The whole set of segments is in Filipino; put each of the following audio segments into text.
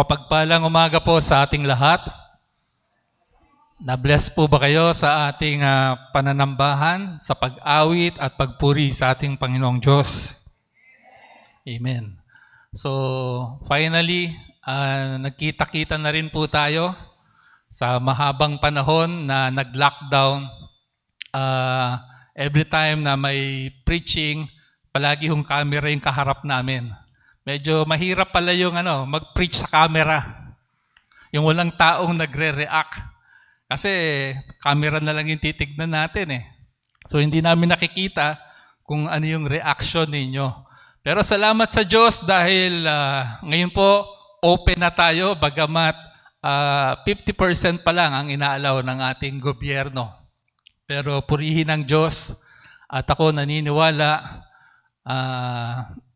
mapagpalang umaga po sa ating lahat. Na-bless po ba kayo sa ating pananambahan, sa pag-awit at pagpuri sa ating Panginoong Diyos? Amen. So, finally, nagkita-kita na rin po tayo sa mahabang panahon na nag-lockdown. Every time na may preaching, palagi yung camera yung kaharap namin. Medyo mahirap pala yung mag-preach sa camera. Yung walang taong nagre-react. Kasi camera na lang yung titignan natin eh. So hindi namin nakikita kung ano yung reaction ninyo. Pero salamat sa Diyos dahil ngayon po open na tayo bagamat 50% pa lang ang inaalaw ng ating gobyerno. Pero purihin ang Diyos at ako naniniwala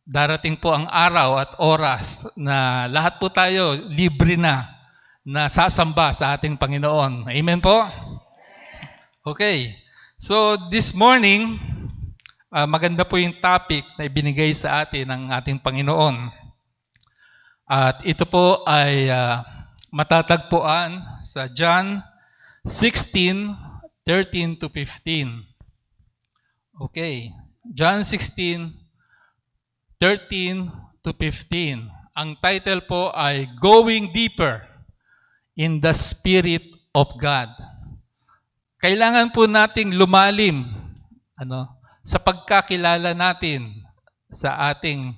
darating po ang araw at oras na lahat po tayo libre na sasamba sa ating Panginoon. Amen po? Okay. So this morning, maganda po yung topic na ibinigay sa atin ng ating Panginoon. At ito po ay matatagpuan sa John 16:13 to 15. Okay. John 16:13 to 15. Ang title po ay Going Deeper in the Spirit of God. Kailangan po nating lumalim sa pagkakilala natin sa ating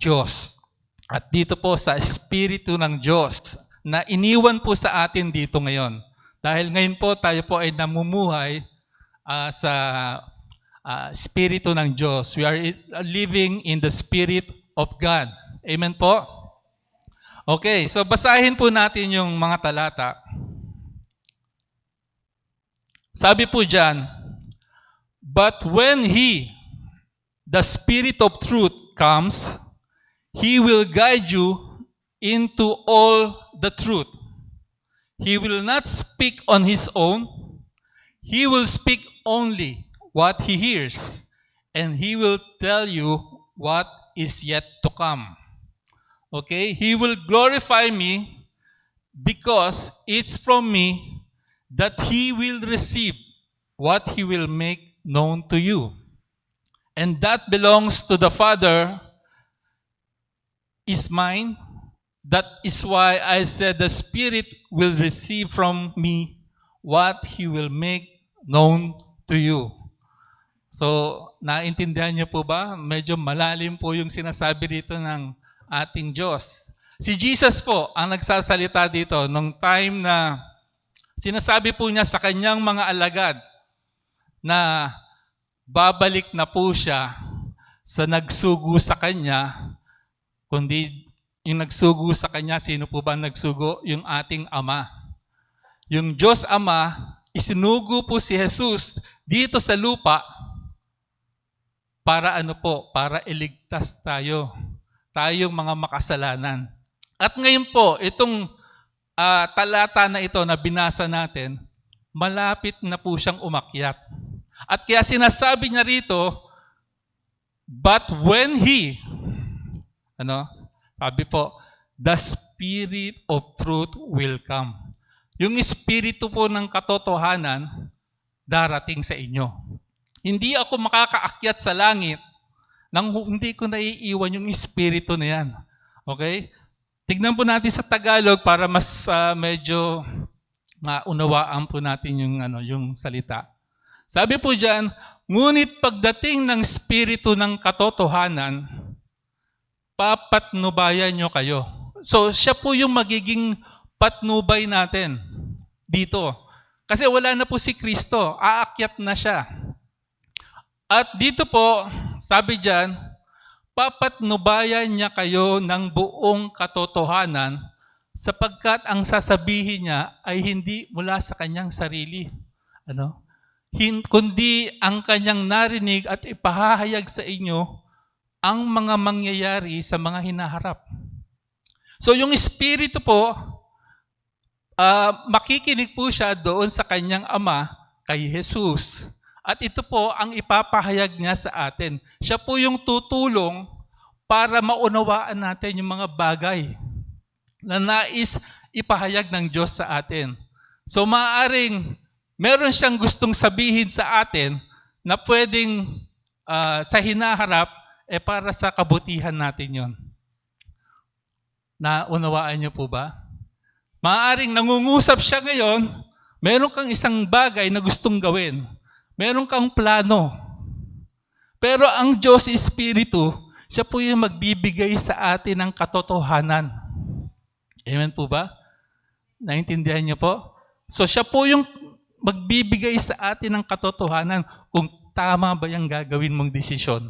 Diyos. At dito po sa Espiritu ng Diyos na iniwan po sa atin dito ngayon. Dahil ngayon po tayo po ay namumuhay sa Espiritu ng Diyos. We are living in the Spirit of God. Amen po? Okay, so basahin po natin yung mga talata. Sabi po dyan, but when He, the Spirit of truth, comes, He will guide you into all the truth. He will not speak on His own. He will speak only what He hears, and He will tell you what is yet to come. Okay? He will glorify me because it's from me that He will receive what He will make known to you. And that belongs to the Father is mine. That is why I said the Spirit will receive from me what He will make known to you. So, naintindihan niyo po ba? Medyo malalim po yung sinasabi dito ng ating Diyos. Si Jesus po ang nagsasalita dito nung time na sinasabi po niya sa kanyang mga alagad na babalik na po siya sa nagsugo sa kanya, kundi yung nagsugo sa kanya, sino po ba nagsugo? Yung ating Ama. Yung Diyos Ama, isinugo po si Jesus dito sa lupa para para iligtas tayo. Tayong mga makasalanan. At ngayon po, itong talata na ito na binasa natin, malapit na po siyang umakyat. At kaya sinasabi niya rito, but when He, sabi po, the Spirit of truth will come. Yung Espiritu po ng katotohanan, darating sa inyo. Hindi ako makakaakyat sa langit nang hindi ko naiiwan yung Espiritu na yan. Okay? Tignan po natin sa Tagalog para mas medyo maunawaan po natin yung salita. Sabi po diyan, ngunit pagdating ng Espiritu ng katotohanan, papatnubayan nyo kayo. So siya po yung magiging patnubay natin dito. Kasi wala na po si Kristo, aakyat na siya. At dito po, sabi diyan, papatnubayan niya kayo ng buong katotohanan sapagkat ang sasabihin niya ay hindi mula sa kanyang sarili. Kundi ang kanyang narinig at ipahahayag sa inyo ang mga mangyayari sa mga hinaharap. So yung Espiritu po, makikinig po siya doon sa kanyang Ama, kay Jesus. At ito po ang ipapahayag niya sa atin. Siya po yung tutulong para maunawaan natin yung mga bagay na nais ipahayag ng Diyos sa atin. So maaaring meron siyang gustong sabihin sa atin na pwedeng sa hinaharap, para sa kabutihan natin yon. Naunawaan niyo po ba? Maaaring nangungusap siya ngayon, meron kang isang bagay na gustong gawin. Meron kang plano. Pero ang Diyos Espiritu, siya po yung magbibigay sa atin ng katotohanan. Amen po ba? Naintindihan niyo po? So siya po yung magbibigay sa atin ng katotohanan kung tama ba yung gagawin mong desisyon.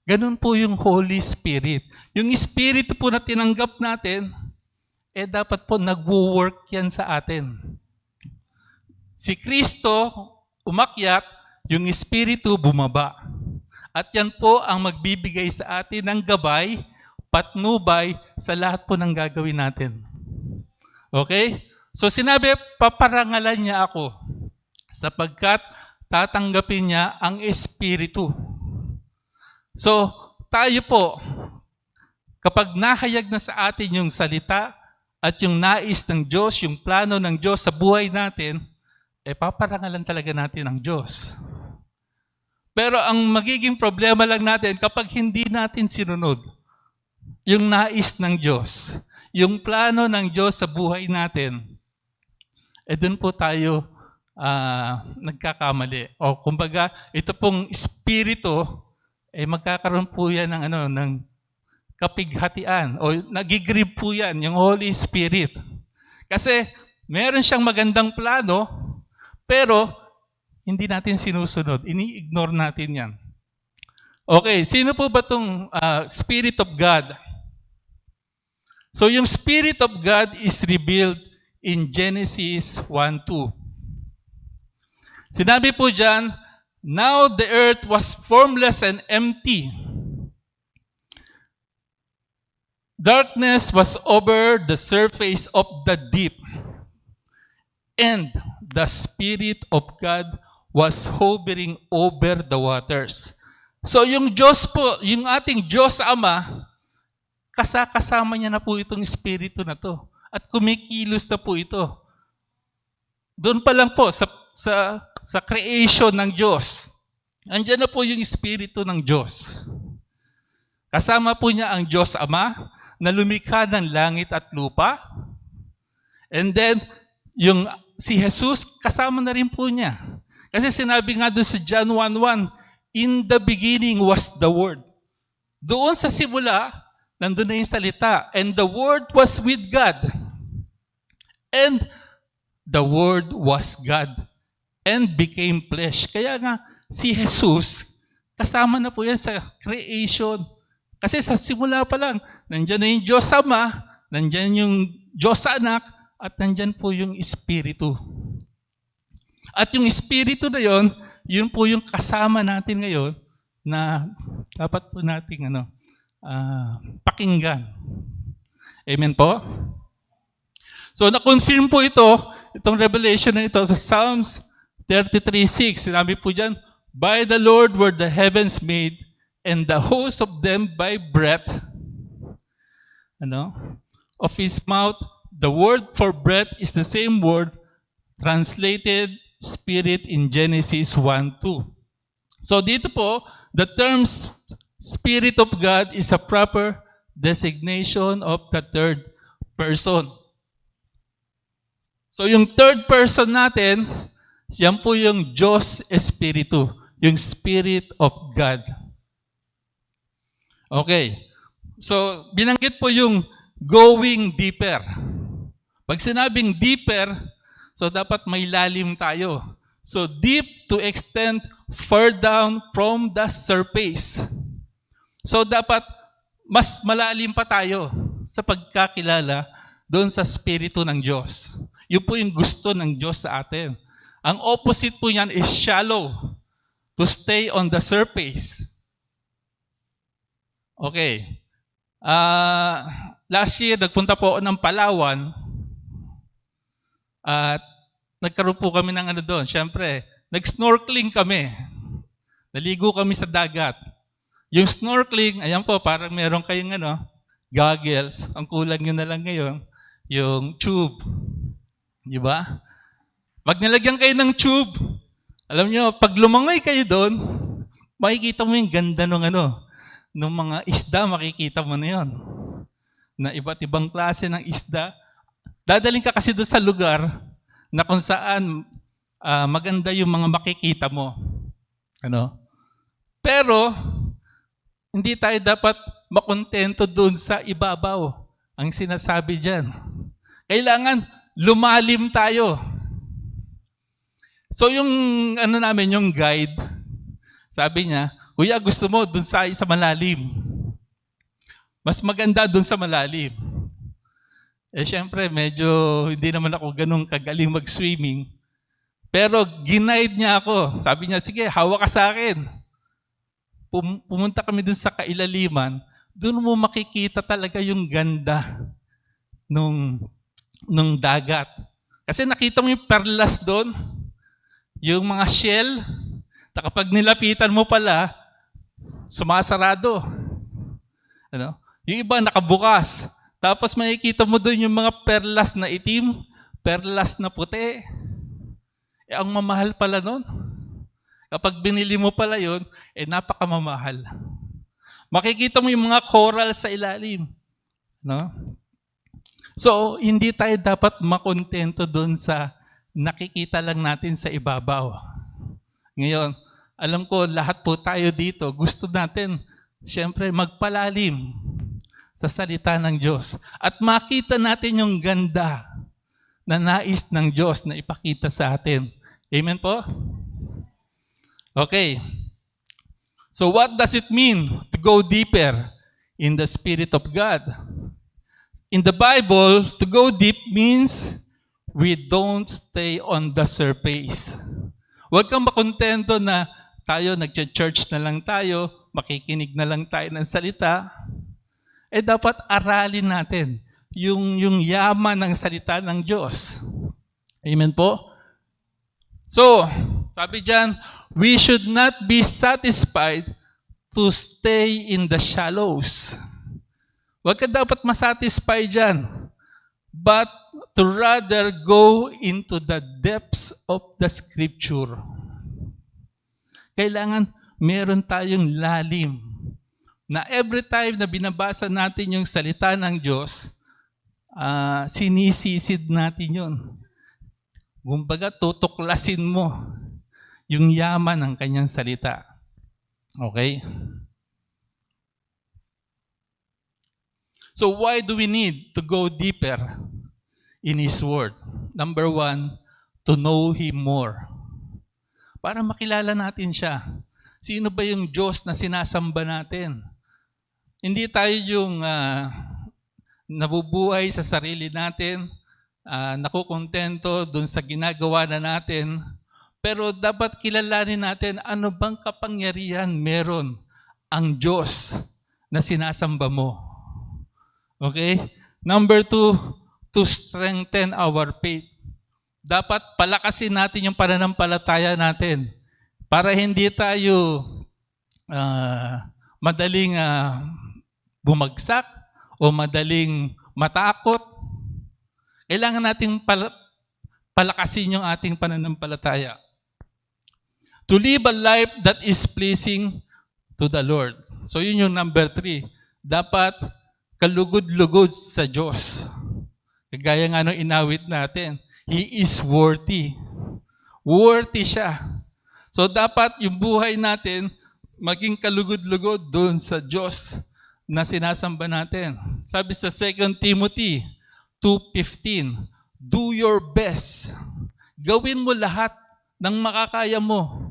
Ganun po yung Holy Spirit. Yung Espiritu po na tinanggap natin, dapat po nagwo-work yan sa atin. Si Kristo umakyat, yung Espiritu bumaba. At yan po ang magbibigay sa atin ng gabay, patnubay sa lahat po ng gagawin natin. Okay? So sinabi, paparangalan niya ako sapagkat tatanggapin niya ang Espiritu. So tayo po, kapag nahayag na sa atin yung salita at yung nais ng Diyos, yung plano ng Diyos sa buhay natin, paparangalan talaga natin ang Diyos. Pero ang magiging problema lang natin kapag hindi natin sinunod yung nais ng Diyos, yung plano ng Diyos sa buhay natin, doon po tayo nagkakamali. O kumbaga, ito pong Espiritu, magkakaroon po yan ng kapighatian. O nagigrieve po yan, yung Holy Spirit. Kasi meron siyang magandang plano, pero hindi natin sinusunod. Ini-ignore natin yan. Okay, sino po ba itong Spirit of God? So yung Spirit of God is revealed in Genesis 1:2. Sinabi po dyan, now the earth was formless and empty. Darkness was over the surface of the deep. And the Spirit of God was hovering over the waters. So yung Diyos po, yung ating Diyos Ama, kasama niya na po itong Espiritu na to. At kumikilos na po ito. Doon pa lang po sa creation ng Diyos. Andiyan na po yung Espiritu ng Diyos. Kasama po niya ang Diyos Ama na lumikha ng langit at lupa. And then, si Jesus, kasama na rin po niya. Kasi sinabi nga doon sa John 1:1, in the beginning was the Word. Doon sa simula, nandun na yung salita. And the Word was with God. And the Word was God. And became flesh. Kaya nga, si Jesus, kasama na po yan sa creation. Kasi sa simula pa lang, nandyan na yung Diyos Ama, nandyan yung Diyos Anak, at nandyan po yung Espiritu. At yung Espiritu na yon, yun po yung kasama natin ngayon na dapat po nating pakinggan. Amen po? So na-confirm po itong revelation na ito sa Psalms 33:6. Sinabi po dyan, by the Lord were the heavens made, and the host of them by breath of His mouth. The word for breath is the same word translated spirit in Genesis 1:2. So dito po, the term Spirit of God is a proper designation of the third person. So yung third person natin, yan po yung Diyos Espiritu, yung Spirit of God. Okay. So binanggit po yung going deeper. Pag sinabing deeper, so dapat may lalim tayo. So deep to extend far down from the surface. So dapat mas malalim pa tayo sa pagkakilala doon sa Espiritu ng Diyos. Yun po yung gusto ng Diyos sa atin. Ang opposite po niyan is shallow, to stay on the surface. Okay. Last year, nagpunta po ako ng Palawan at nagkaroon po kami ng doon. Siyempre, nag-snorkeling kami. Naligo kami sa dagat. Yung snorkeling, ayan po, parang meron kayong goggles. Ang kulang nyo na lang ngayon, yung tube. Di ba? Pag nilagyan kayo ng tube, alam nyo, pag lumangoy kayo doon, makikita mo yung ganda ng mga isda, makikita mo na yun. Na iba't ibang klase ng isda. Dadaling ka kasi doon sa lugar na kung saan maganda yung mga makikita mo. Pero, hindi tayo dapat makontento doon sa ibabaw. Ang sinasabi dyan. Kailangan lumalim tayo. So yung yung guide, sabi niya, Kuya, gusto mo doon sa malalim. Mas maganda doon sa malalim. Syempre, medyo hindi naman ako ganun kagaling mag-swimming. Pero ginaid niya ako. Sabi niya, sige, hawak ka sa akin. Pumunta kami doon sa kailaliman. Doon mo makikita talaga yung ganda nung dagat. Kasi nakita mo yung perlas doon, yung mga shell, kapag nilapitan mo pala, sumasarado. Yung iba nakabukas. Tapos makikita mo doon yung mga perlas na itim, perlas na puti. Ang mamahal pala nun. Kapag binili mo pala yun, napakamamahal. Makikita mo yung mga coral sa ilalim. So, hindi tayo dapat makontento doon sa nakikita lang natin sa ibabaw. Ngayon, alam ko lahat po tayo dito, gusto natin, syempre, magpalalim sa salita ng Diyos. At makita natin yung ganda na nais ng Diyos na ipakita sa atin. Amen po? Okay. So what does it mean to go deeper in the Spirit of God? In the Bible, to go deep means we don't stay on the surface. Huwag kang makontento na tayo, nag-church na lang tayo, makikinig na lang tayo ng salita. Dapat aralin natin yung yaman ng salita ng Diyos. Amen po? So, sabi dyan, we should not be satisfied to stay in the shallows. Huwag ka dapat masatisfy dyan, but to rather go into the depths of the Scripture. Kailangan meron tayong lalim na every time na binabasa natin yung salita ng Diyos, sinisisid natin yun. Kumbaga, tutuklasin mo yung yaman ng kanyang salita. Okay? So why do we need to go deeper in His Word? Number 1, to know Him more. Para makilala natin siya. Sino ba yung Diyos na sinasamba natin? Hindi tayo yung nabubuhay sa sarili natin, nakukontento dun sa ginagawa na natin, pero dapat kilalanin natin ano bang kapangyarihan meron ang Diyos na sinasamba mo. Okay? Number 2, to strengthen our faith. Dapat palakasin natin yung pananampalataya natin para hindi tayo madaling bumagsak o madaling matakot. Kailangan nating palakasin yung ating pananampalataya. To live a life that is pleasing to the Lord. So yun yung number 3. Dapat kalugod-lugod sa Diyos. Kagaya nga nung inawit natin, He is worthy. Worthy siya. So dapat yung buhay natin maging kalugod-lugod doon sa Diyos na sinasamba natin. Sabi sa 2 Timothy 2:15, do your best. Gawin mo lahat ng makakaya mo.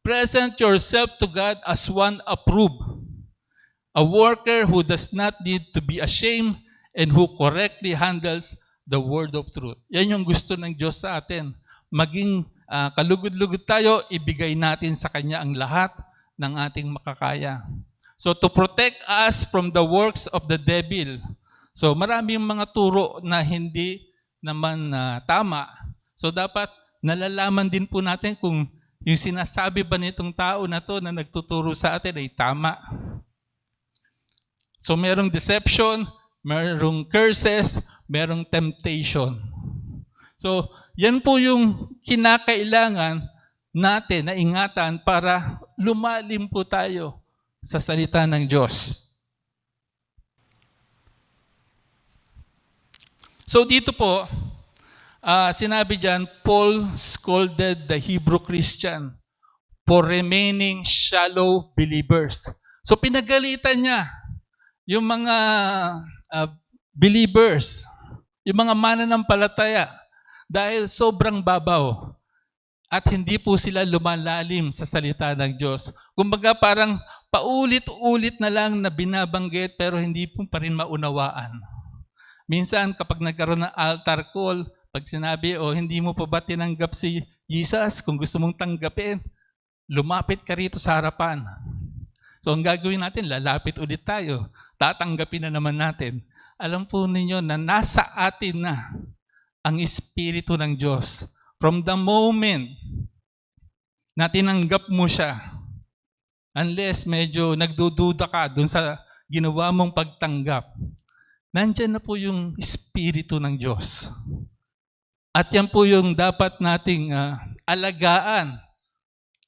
Present yourself to God as one approved, a worker who does not need to be ashamed and who correctly handles the word of truth. Yan yung gusto ng Diyos sa atin. Maging kalugod-lugod tayo, ibigay natin sa Kanya ang lahat ng ating makakaya. So to protect us from the works of the devil. So maraming mga turo na hindi naman tama. So dapat nalalaman din po natin kung yung sinasabi ba nitong tao na to na nagtuturo sa atin ay tama. So merong deception merong curses, merong temptation. So, yan po yung kinakailangan natin na ingatan para lumalim po tayo sa salita ng Diyos. So dito po, sinabi dyan, Paul scolded the Hebrew Christian for remaining shallow believers. So pinagalitan niya yung mga believers, yung mga mananampalataya, dahil sobrang babaw at hindi po sila lumalalim sa salita ng Diyos. Kumbaga parang paulit-ulit na lang na binabanggit pero hindi po pa rin maunawaan. Minsan kapag nagkaroon ng altar call, pag sinabi, hindi mo pa ba tinanggap si Jesus? Kung gusto mong tanggapin, lumapit ka rito sa harapan. So ang gagawin natin, lalapit ulit tayo. Tatanggapin na naman natin. Alam po ninyo na nasa atin na ang Espiritu ng Diyos. From the moment na tinanggap mo siya, unless medyo nagdududa ka dun sa ginawa mong pagtanggap, nandyan na po yung Espiritu ng Diyos. At yan po yung dapat nating alagaan.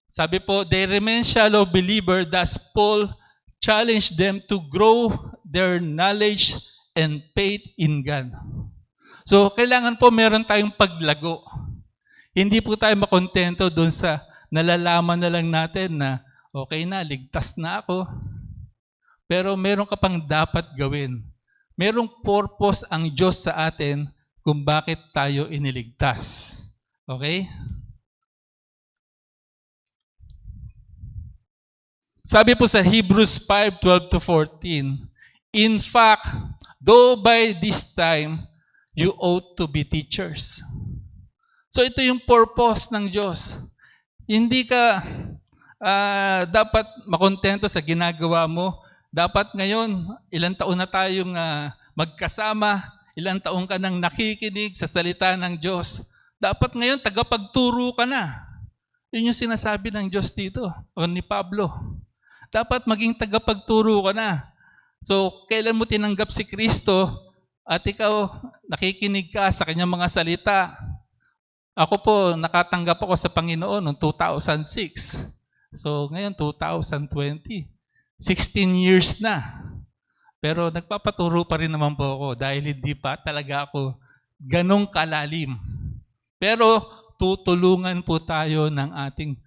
Sabi po, they remain shallow believer, thus Paul challenged them to grow their knowledge and faith in God. So, kailangan po meron tayong paglago. Hindi po tayo makontento doon sa nalalaman na lang natin na okay na, ligtas na ako. Pero meron ka pang dapat gawin. Merong purpose ang Diyos sa atin kung bakit tayo iniligtas. Okay? Sabi po sa Hebrews 5:12-14, in fact, though by this time, you ought to be teachers. So ito yung purpose ng Diyos. Hindi ka dapat makontento sa ginagawa mo. Dapat ngayon, ilang taon na tayong magkasama, ilang taon ka nang nakikinig sa salita ng Diyos. Dapat ngayon, tagapagturo ka na. Yun yung sinasabi ng Diyos dito, o ni Pablo. Dapat maging tagapagturo ka na. So, kailan mo tinanggap si Kristo at ikaw nakikinig ka sa kanyang mga salita? Ako po, nakatanggap ako sa Panginoon noong 2006. So, ngayon 2020. 16 years na. Pero nagpapaturo pa rin naman po ako dahil hindi pa talaga ako ganong kalalim. Pero tutulungan po tayo ng ating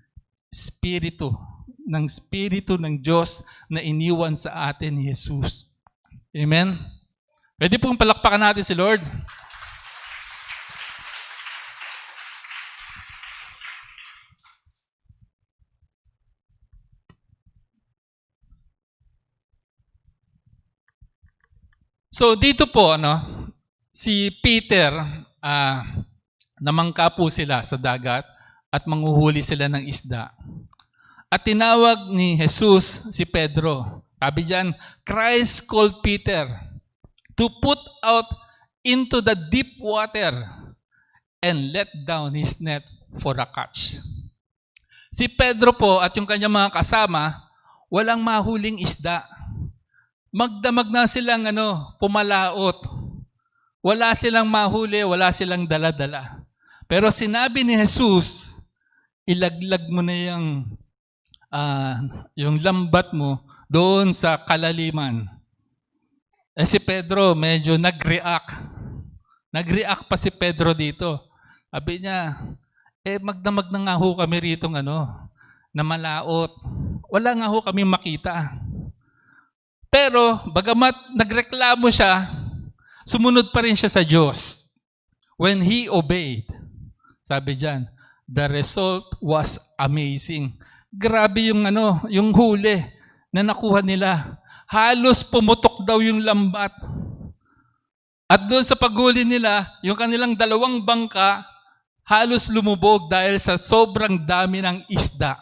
Espiritu, ng Espiritu ng Diyos na iniwan sa atin ni Jesus. Amen? Pwede pong palakpakan natin si Lord. So dito po, si Peter, namangka po sila sa dagat at manghuhuli sila ng isda. At tinawag ni Jesus si Pedro. Sabi diyan, Christ called Peter to put out into the deep water and let down his net for a catch. Si Pedro po at yung kanyang mga kasama, walang mahuling isda. Magdamag na silang pumalaot. Wala silang mahuli, wala silang dala-dala. Pero sinabi ni Jesus, ilaglag mo na yung lambat mo doon sa kalaliman. Si Pedro medyo nag-react. Nag-react pa si Pedro dito. Sabi niya, magdamag na nga ho kami rito na malaot. Wala nga ho kami makita. Pero, bagamat nagreklamo siya, sumunod pa rin siya sa Diyos. When he obeyed, sabi diyan, the result was amazing. Grabe yung huli na nakuha nila. Halos pumutok daw yung lambat. At doon sa paghuli nila, yung kanilang 2 bangka, halos lumubog dahil sa sobrang dami ng isda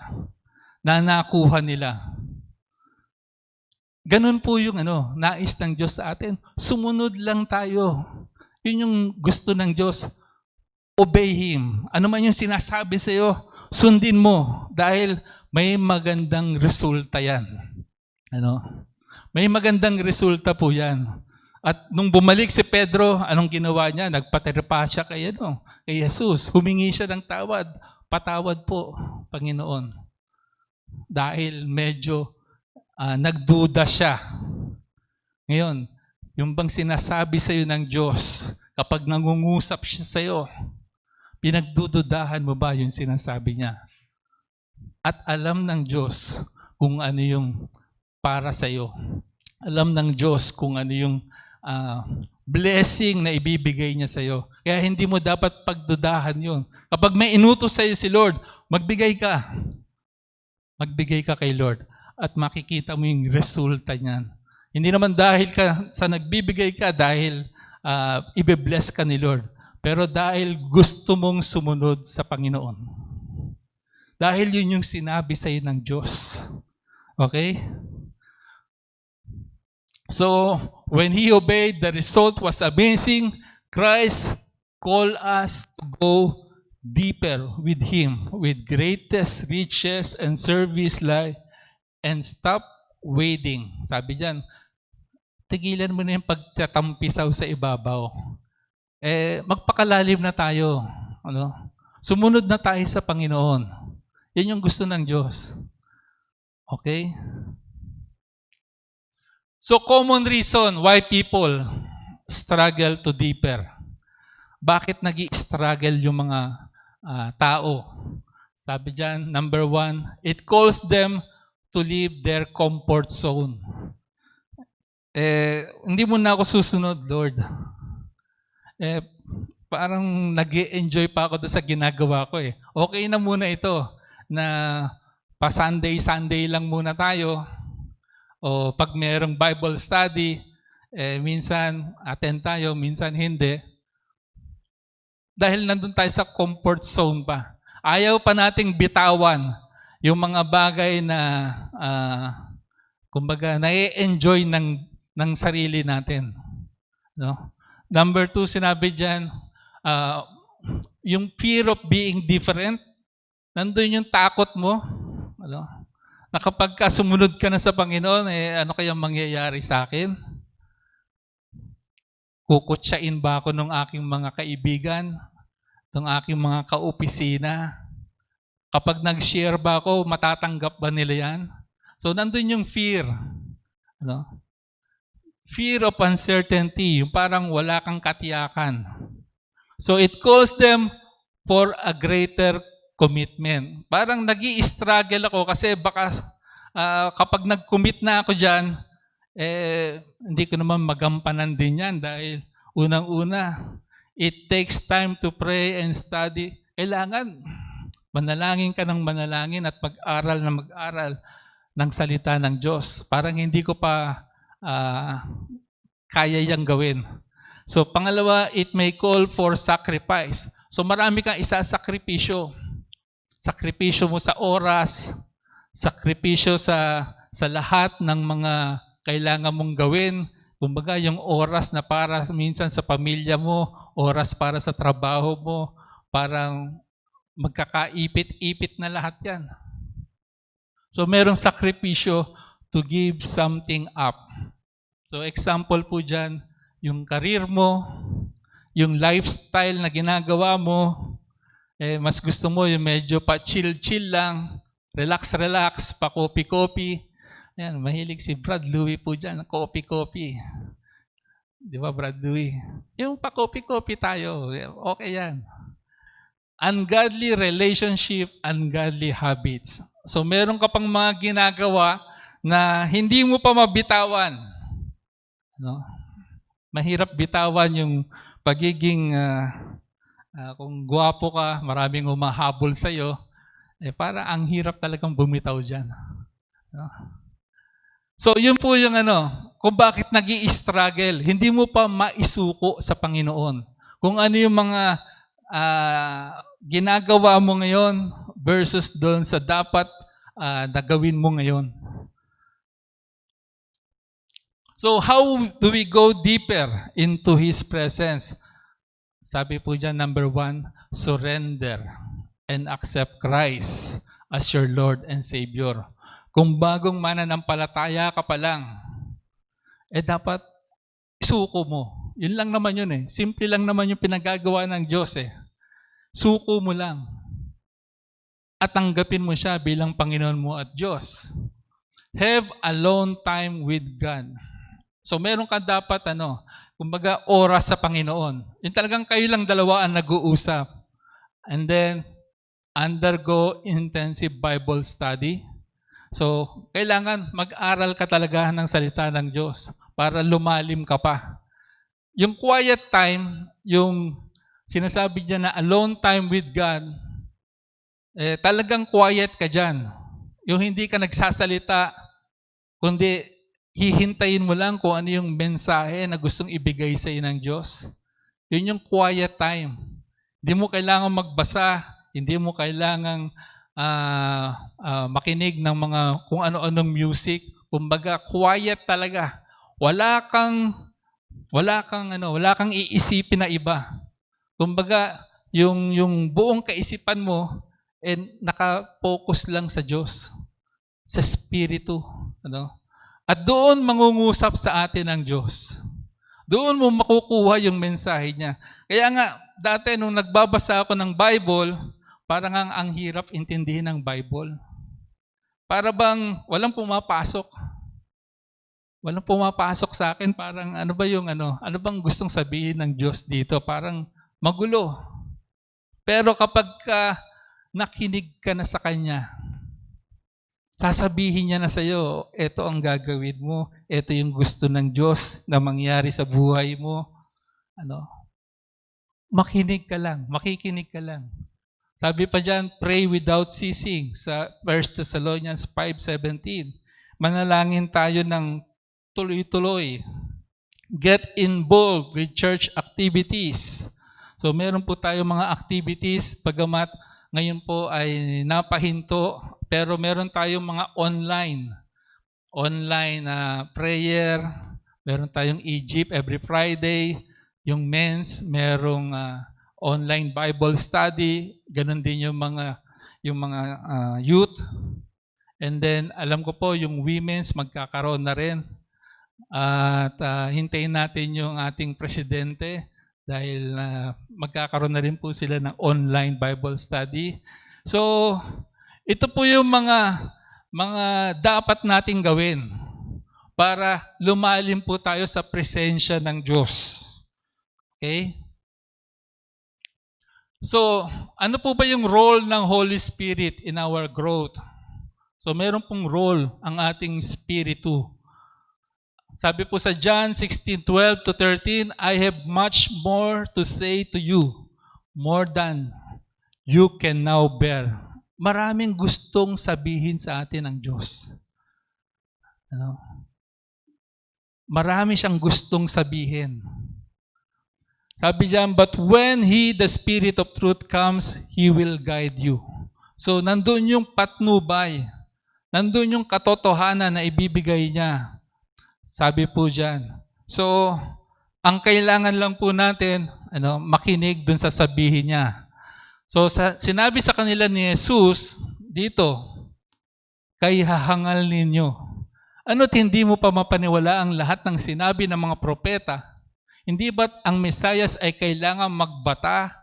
na nakuha nila. Ganun po yung nais ng Diyos sa atin. Sumunod lang tayo. Yun yung gusto ng Diyos. Obey Him. Ano man yung sinasabi sa iyo, sundin mo dahil may magandang resulta yan. May magandang resulta po yan. At nung bumalik si Pedro, anong ginawa niya? Nagpatirpa siya kay Jesus. Humingi siya ng tawad. Patawad po, Panginoon. Dahil medyo nagduda siya. Ngayon, yung bang sinasabi sa iyo ng Diyos, kapag nangungusap siya sa iyo, pinagdududahan mo ba yung sinasabi niya? At alam ng Diyos kung ano yung para sa iyo. Alam ng Diyos kung ano yung blessing na ibibigay niya sa iyo. Kaya hindi mo dapat pagdudahan yun. Kapag may inutos sa iyo si Lord, magbigay ka. Magbigay ka kay Lord at makikita mo yung resulta niyan. Hindi naman dahil ka sa nagbibigay ka dahil ibe-bless ka ni Lord, pero dahil gusto mong sumunod sa Panginoon. Dahil yun yung sinabi sa iyo ng Diyos. Okay? So, when he obeyed, the result was amazing. Christ called us to go deeper with Him, with greatest riches and service life, and stop waiting. Sabi diyan, tigilan mo na yung pagtatampisaw sa ibabaw. Magpakalalim na tayo. Sumunod na tayo sa Panginoon. Yan yung gusto ng Diyos. Okay? So, common reason why people struggle to deeper. Bakit nag-i-struggle yung mga tao? Sabi dyan, number 1, it calls them to leave their comfort zone. Hindi mo na ako susunod, Lord. Parang nag-i-enjoy pa ako doon sa ginagawa ko . Okay na muna ito na pa-Sunday lang muna tayo. O pag mayroong Bible study, minsan attend tayo, minsan hindi. Dahil nandun tayo sa comfort zone pa. Ayaw pa nating bitawan yung mga bagay na kumbaga nai-enjoy ng sarili natin. No? Number 2, sinabi dyan, yung fear of being different. Nandun yung takot mo. Na kapag sumunod ka na sa Panginoon, ano kayang mangyayari sa akin? Kukutsain ba ako ng aking mga kaibigan? Ng aking mga kaopisina? Kapag nag-share ba ako, matatanggap ba nila yan? So, nandun yung fear. Fear of uncertainty, yung parang wala kang katiyakan. So, it calls them for a greater commitment. Parang nag-i-struggle ako kasi baka kapag nag-commit na ako dyan, hindi ko naman magampanan din yan dahil unang-una, it takes time to pray and study. Kailangan manalangin ka ng manalangin at mag-aral na mag-aral ng salita ng Diyos. Parang hindi ko pa kaya yang gawin. So, pangalawa, it may call for sacrifice. So, marami kang isasakripisyo. Sakripisyo mo sa oras, sakripisyo sa lahat ng mga kailangan mong gawin. Kumbaga, yung oras na para minsan sa pamilya mo, oras para sa trabaho mo, parang magkakaipit-ipit na lahat yan. So, merong sakripisyo to give something up. So, example po dyan, yung career mo, yung lifestyle na ginagawa mo, mas gusto mo yung medyo pa chill-chill lang, relax-relax, pa coffee-coffee. Yan, mahilig si Brad Louie po dyan, coffee-coffee. Di ba, Brad Louie? Yung pa coffee-coffee tayo, okay yan. Ungodly relationship, ungodly habits. So, meron ka pang mga ginagawa na hindi mo pa mabitawan. Mahirap bitawan yung pagiging kung gwapo ka, maraming humahabol sa'yo, para ang hirap talagang bumitaw dyan. So, yun po yung kung bakit nag-i-struggle. Hindi mo pa maisuko sa Panginoon. Kung ano yung mga ginagawa mo ngayon versus doon sa dapat nagawin mo ngayon. So, how do we go deeper into His presence? Sabi po dyan, number 1, surrender and accept Christ as your Lord and Savior. Kung bagong mananampalataya ka pa lang, dapat isuko mo. Yun lang naman yun eh. Simple lang naman yung pinagagawa ng Diyos eh. Suko mo lang. At tanggapin mo siya bilang Panginoon mo at Diyos. Have alone time with God. So meron ka dapat kumbaga oras sa Panginoon. Yung talagang kayo lang dalawa ang nag-uusap. And then, undergo intensive Bible study. So, kailangan mag-aral ka talaga ng salita ng Diyos para lumalim ka pa. Yung quiet time, yung sinasabi niya na alone time with God, talagang quiet ka dyan. Yung hindi ka nagsasalita, kundi hihintayin mo lang kung ano yung mensahe na gustong ibigay sa iyo ng Diyos. Yun yung quiet time. Hindi mo kailangan magbasa, hindi mo kailangang makinig ng mga kung ano-anong music. Kumbaga, quiet talaga. Wala kang iisipin na iba. Kumbaga, yung buong kaisipan mo naka-focus lang sa Diyos, sa Espiritu. At doon mangungusap sa atin ang Diyos. Doon mo makukuha yung mensahe niya. Kaya nga, dati nung nagbabasa ako ng Bible, parang ang hirap intindihin ng Bible. Para bang walang pumapasok. Walang pumapasok sa akin. Parang ano bang gustong sabihin ng Diyos dito? Parang magulo. Pero kapag nakinig ka na sa Kanya, sasabihin niya na sa iyo, ito ang gagawin mo, ito yung gusto ng Diyos na mangyari sa buhay mo. Makinig ka lang, makikinig ka lang. Sabi pa dyan, pray without ceasing sa 1 Thessalonians 5:17. Manalangin tayo ng tuloy-tuloy. Get involved with church activities. So meron po tayo mga activities, pagamat ngayon po ay napahinto, pero meron tayong mga online prayer, meron tayong Egypt every Friday, yung men's merong online Bible study, ganun din yung mga youth. And then alam ko po yung women's magkakaroon na rin. At hintayin natin yung ating presidente dahil magkakaroon na rin po sila ng online Bible study. So, ito po yung mga dapat nating gawin para lumalim po tayo sa presensya ng Diyos. Okay? So, ano po ba yung role ng Holy Spirit in our growth? So, meron pong role ang ating Spiritu. Sabi po sa John 16:12-13, I have much more to say to you, more than you can now bear. Maraming gustong sabihin sa atin ng Diyos. Marami siyang gustong sabihin. Sabi diyan, but when He, the Spirit of truth comes, He will guide you. So, nandun yung patnubay. Nandun yung katotohanan na ibibigay niya. Sabi po diyan. So, ang kailangan lang po natin, makinig dun sa sabihin niya. So, sinabi sa kanila ni Jesus, dito, kay hahangal ninyo. Ano't hindi mo pa mapaniwala ang lahat ng sinabi ng mga propeta? Hindi ba't ang Mesiyas ay kailangan magbata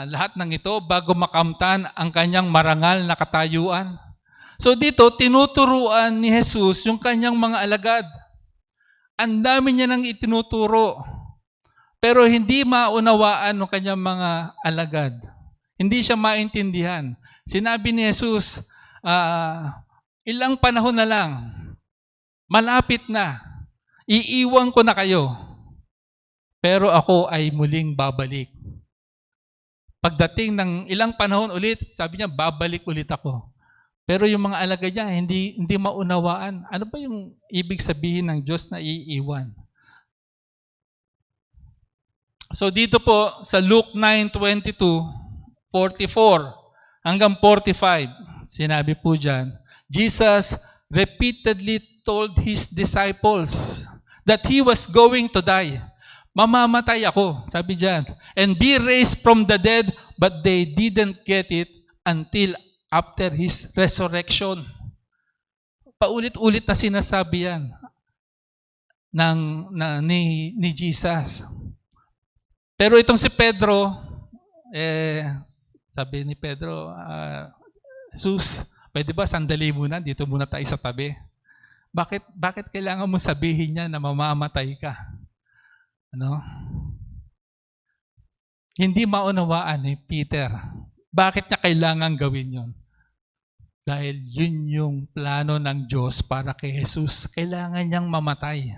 lahat ng ito bago makamtan ang kanyang marangal na katayuan? So dito, tinuturuan ni Jesus yung kanyang mga alagad. Ang dami niya nang itinuturo. Pero hindi maunawaan ng kanyang mga alagad. Hindi siya maintindihan. Sinabi ni Jesus, ilang panahon na lang, malapit na, iiwan ko na kayo, pero ako ay muling babalik. Pagdating ng ilang panahon ulit, sabi niya, babalik ulit ako. Pero yung mga alagad niya, hindi maunawaan. Ano ba yung ibig sabihin ng Diyos na iiwan? So dito po sa Luke 9:22-44 hanggang 45, sinabi po dyan, Jesus repeatedly told His disciples that He was going to die. Mamamatay ako, sabi dyan, and be raised from the dead, but they didn't get it until after His resurrection. Paulit-ulit na sinasabi yan. ni Jesus. Pero itong si Pedro, sabi ni Pedro, Jesus, pwede ba sandali muna, dito muna tayo sa tabi? Bakit kailangan mo sabihin niya na mamamatay ka? Ano? Hindi maunawaan ni Peter. Bakit niya kailangan gawin yon? Dahil yun yung plano ng Diyos para kay Jesus. Kailangan niyang mamatay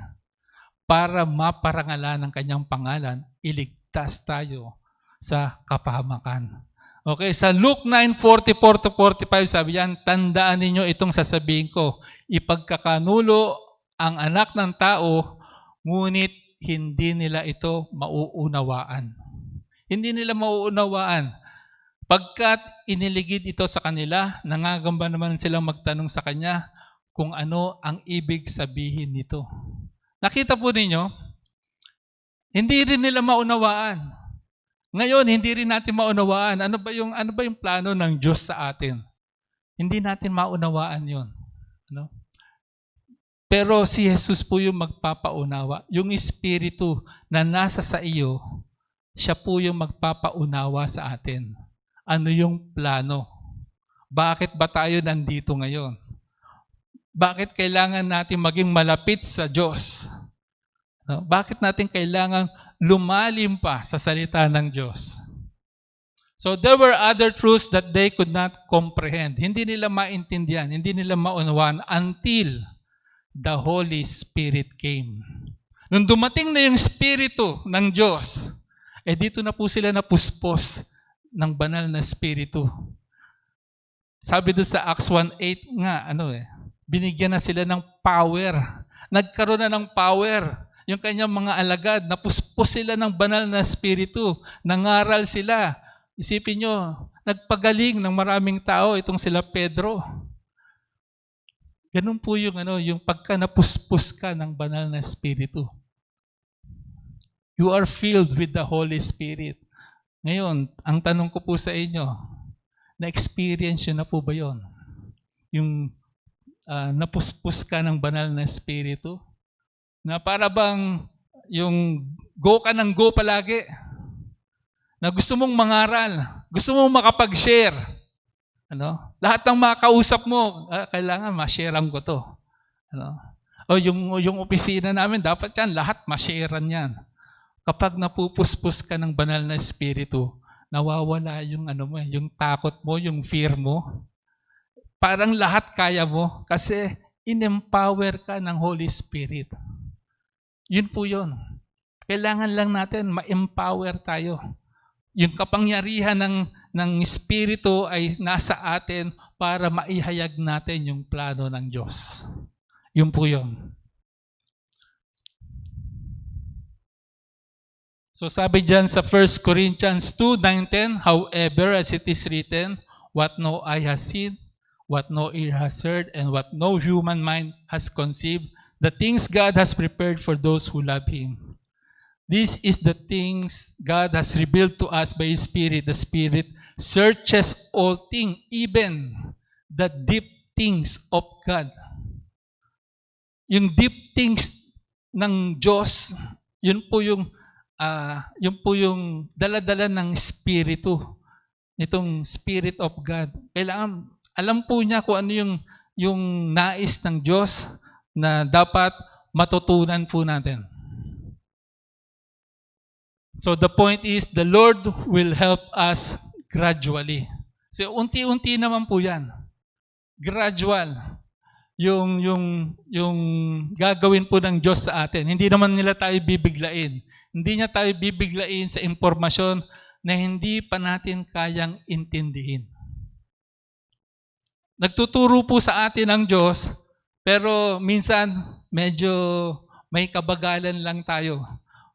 para maparangalan ng kanyang pangalan, iligtas tayo sa kapahamakan. Okay, sa Luke 9:44-45 sabi yan, tandaan ninyo itong sasabihin ko, ipagkakanulo ang anak ng tao, ngunit hindi nila ito mauunawaan. Hindi nila mauunawaan. Pagkat iniligid ito sa kanila, nangagamba naman silang magtanong sa kanya kung ano ang ibig sabihin nito. Nakita po ninyo, hindi rin nila maunawaan. Ngayon, hindi rin natin maunawaan. Ano ba yung plano ng Diyos sa atin? Hindi natin maunawaan yon. Ano? Pero si Jesus po yung magpapaunawa. Yung Espiritu na nasa sa iyo, siya po yung magpapaunawa sa atin. Ano yung plano? Bakit ba tayo nandito ngayon? Bakit kailangan natin maging malapit sa Diyos? No? Bakit natin kailangan lumalim pa sa salita ng Diyos? So there were other truths that they could not comprehend. Hindi nila maintindihan, hindi nila maunawaan until the Holy Spirit came. Nung dumating na yung Espiritu ng Diyos, dito na po sila napuspos ng banal na Espiritu. Sabi doon sa Acts 1:8 nga, binigyan na sila ng power. Nagkaroon na ng power. Yung kanyang mga alagad, napuspos sila ng banal na Espiritu. Nangaral sila. Isipin nyo, nagpagaling ng maraming tao itong sila Pedro. Ganun po yung pagka napuspos ka ng banal na Espiritu. You are filled with the Holy Spirit. Ngayon, ang tanong ko po sa inyo, na-experience nyo na po ba yun? Yung napuspos ka ng banal na Espiritu? Na para bang yung go ka ng go palagi? Na gusto mong mangaral, gusto mong makapag-share. Lahat ng makausap mo, kailangan ma-sharean ko to. O yung opisina namin, dapat yan, lahat ma-sharean yan. Kapag napupuspos ka ng banal na Espiritu, nawawala yung yung takot mo, yung fear mo. Parang lahat kaya mo kasi in-empower ka ng Holy Spirit. Yun po yun. Kailangan lang natin ma-empower tayo. Yung kapangyarihan ng Espiritu ay nasa atin para maihayag natin yung plano ng Diyos. Yun po yun. So sabi dyan sa 1 Corinthians 2:9-10, however, as it is written, what no eye has seen, what no ear has heard, and what no human mind has conceived, the things God has prepared for those who love Him. This is the things God has revealed to us by His Spirit. The Spirit searches all things, even the deep things of God. Yung deep things ng Diyos, yun po yung dala-dala ng Espiritu, itong Spirit of God. Kailangan, alam po niya kung ano yung nais ng Diyos na dapat matutunan po natin. So the point is, the Lord will help us gradually. So unti-unti naman po yan. Gradual. Yung gagawin po ng Diyos sa atin. Hindi naman nila tayo bibiglain. Hindi niya tayo bibiglain sa impormasyon na hindi pa natin kayang intindihin. Nagtuturo po sa atin ang Diyos, pero minsan medyo may kabagalan lang tayo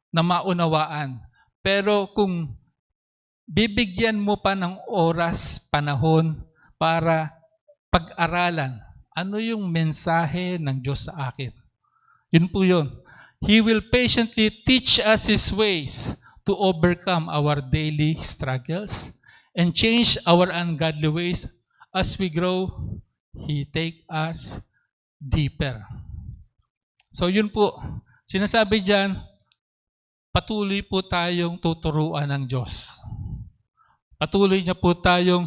na maunawaan. Pero kung bibigyan mo pa ng oras, panahon para pag-aralan, ano yung mensahe ng Diyos sa akin? Yun po yun. He will patiently teach us His ways to overcome our daily struggles and change our ungodly ways. As we grow, He take us deeper. So yun po. Sinasabi diyan, patuloy po tayong tuturuan ng Diyos. Patuloy niya po tayong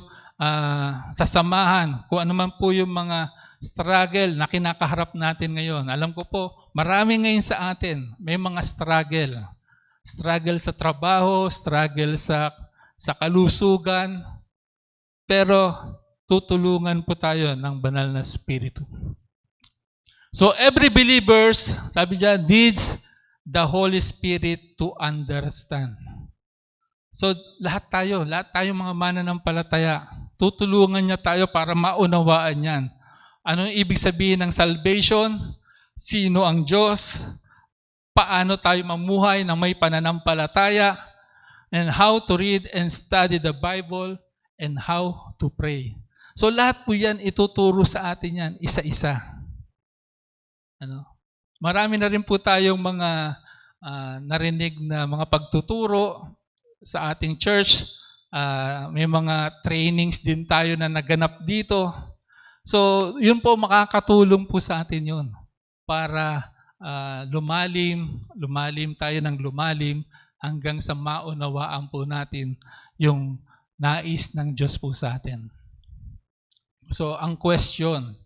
sasamahan kung ano man po yung mga struggle na kinakaharap natin ngayon. Alam ko po, marami ngayon sa atin, may mga struggle. Struggle sa trabaho, struggle sa kalusugan, pero tutulungan po tayo ng banal na Espiritu. So every believers, sabi diyan, needs the Holy Spirit to understand. So lahat tayo mga mananampalataya, tutulungan niya tayo para maunawaan yan. Ano yung ibig sabihin ng salvation? Sino ang Diyos? Paano tayo mamuhay na may pananampalataya? And how to read and study the Bible and how to pray. So lahat po yan ituturo sa atin yan, isa-isa. Marami na rin po tayong mga narinig na mga pagtuturo sa ating church. May mga trainings din tayo na naganap dito. So, yun po makakatulong po sa atin yun para lumalim tayo ng lumalim hanggang sa maunawaan po natin yung nais ng Diyos po sa atin. So, ang question,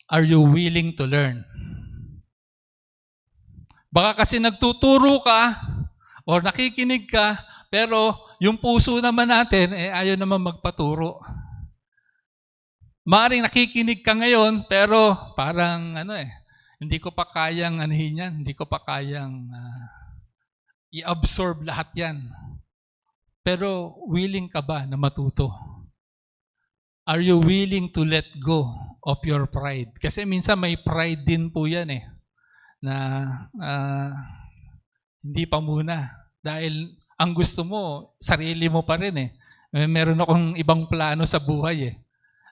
are you willing to learn? Baka kasi nagtuturo ka or nakikinig ka, pero yung puso naman natin, ayaw naman magpaturo. Maaring nakikinig ka ngayon, pero parang hindi ko pa kayang yan, hindi ko pa kayang i-absorb lahat yan. Pero willing ka ba na matuto? Are you willing to let go of your pride? Kasi minsan may pride din po yan na hindi pa muna. Dahil ang gusto mo, sarili mo pa rin Meron akong ibang plano sa buhay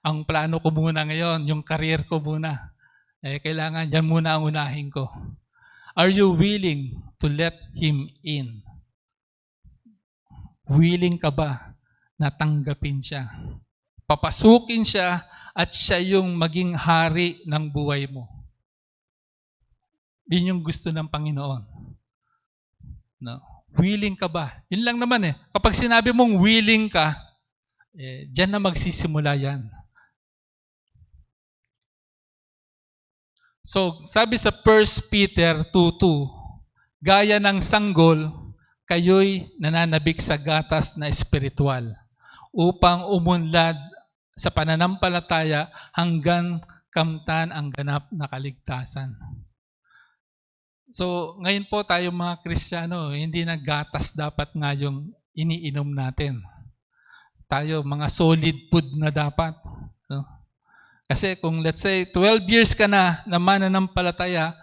Ang plano ko muna ngayon, yung career ko muna. Kailangan yan muna ang unahin ko. Are you willing to let Him in? Willing ka ba na tanggapin siya? Papasukin siya at siya yung maging hari ng buhay mo. Yun yung gusto ng Panginoon. No? Willing ka ba? Yun lang naman Kapag sinabi mong willing ka, dyan na magsisimula yan. So, sabi sa 1 Peter 2:2, gaya ng sanggol, kayo'y nananabik sa gatas na espiritual upang umunlad sa pananampalataya hanggang kamtan ang ganap na kaligtasan. So, ngayon po tayo mga Kristiyano, hindi na gatas dapat nga yung iniinom natin. Tayo, mga solid food na dapat. Kasi kung let's say 12 years ka na mananampalataya,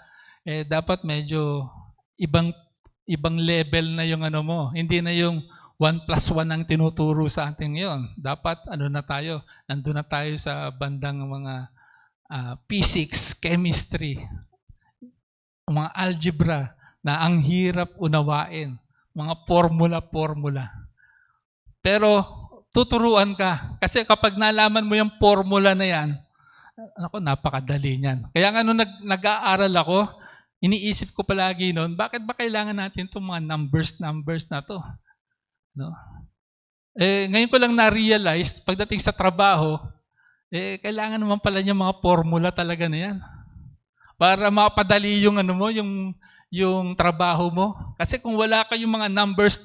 dapat medyo ibang level na yung mo. Hindi na yung 1+1 ang tinuturo sa atin ngayon. Dapat na tayo, nandun na tayo sa bandang mga physics, chemistry, mga algebra na ang hirap unawain, mga formula. Pero tuturuan ka. Kasi kapag nalaman mo yung formula na yan, napakadali niyan. Kaya nga nung nag-aaral ako, iniisip ko palagi noon, bakit ba kailangan natin itong mga numbers na to? No? Ngayon ko lang na-realize, pagdating sa trabaho, kailangan naman pala niya mga formula talaga na yan. Para mapadali yung yung trabaho mo. Kasi kung wala kayong mga numbers,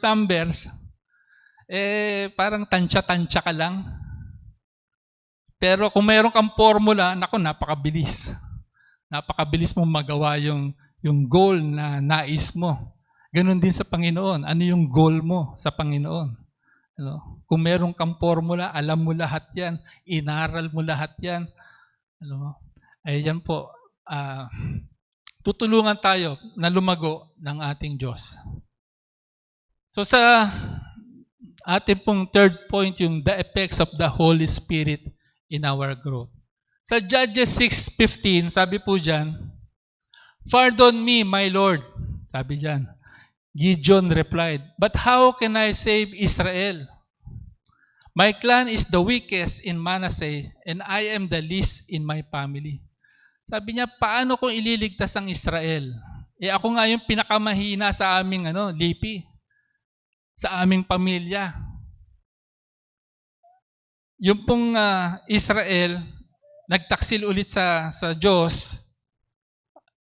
parang tansya-tansya ka lang. Pero kung mayroon kang formula, napakabilis. Napakabilis mong magawa yung goal na nais mo. Ganon din sa Panginoon. Ano yung goal mo sa Panginoon? Kung mayroon kang formula, alam mo lahat yan. Inaral mo lahat yan. Ayan po. Tutulungan tayo na lumago ng ating Diyos. So sa ating pong third point, yung the effects of the Holy Spirit in our growth. Sa Judges 6:15, sabi po dyan, "Pardon me, my Lord." Sabi dyan. Gideon replied, "But how can I save Israel? My clan is the weakest in Manasseh, and I am the least in my family." Sabi niya, paano kung ililigtas ang Israel? Ako nga yung pinakamahina sa aming lipi, sa aming pamilya. Yung pong Israel, nagtaksil ulit sa Diyos.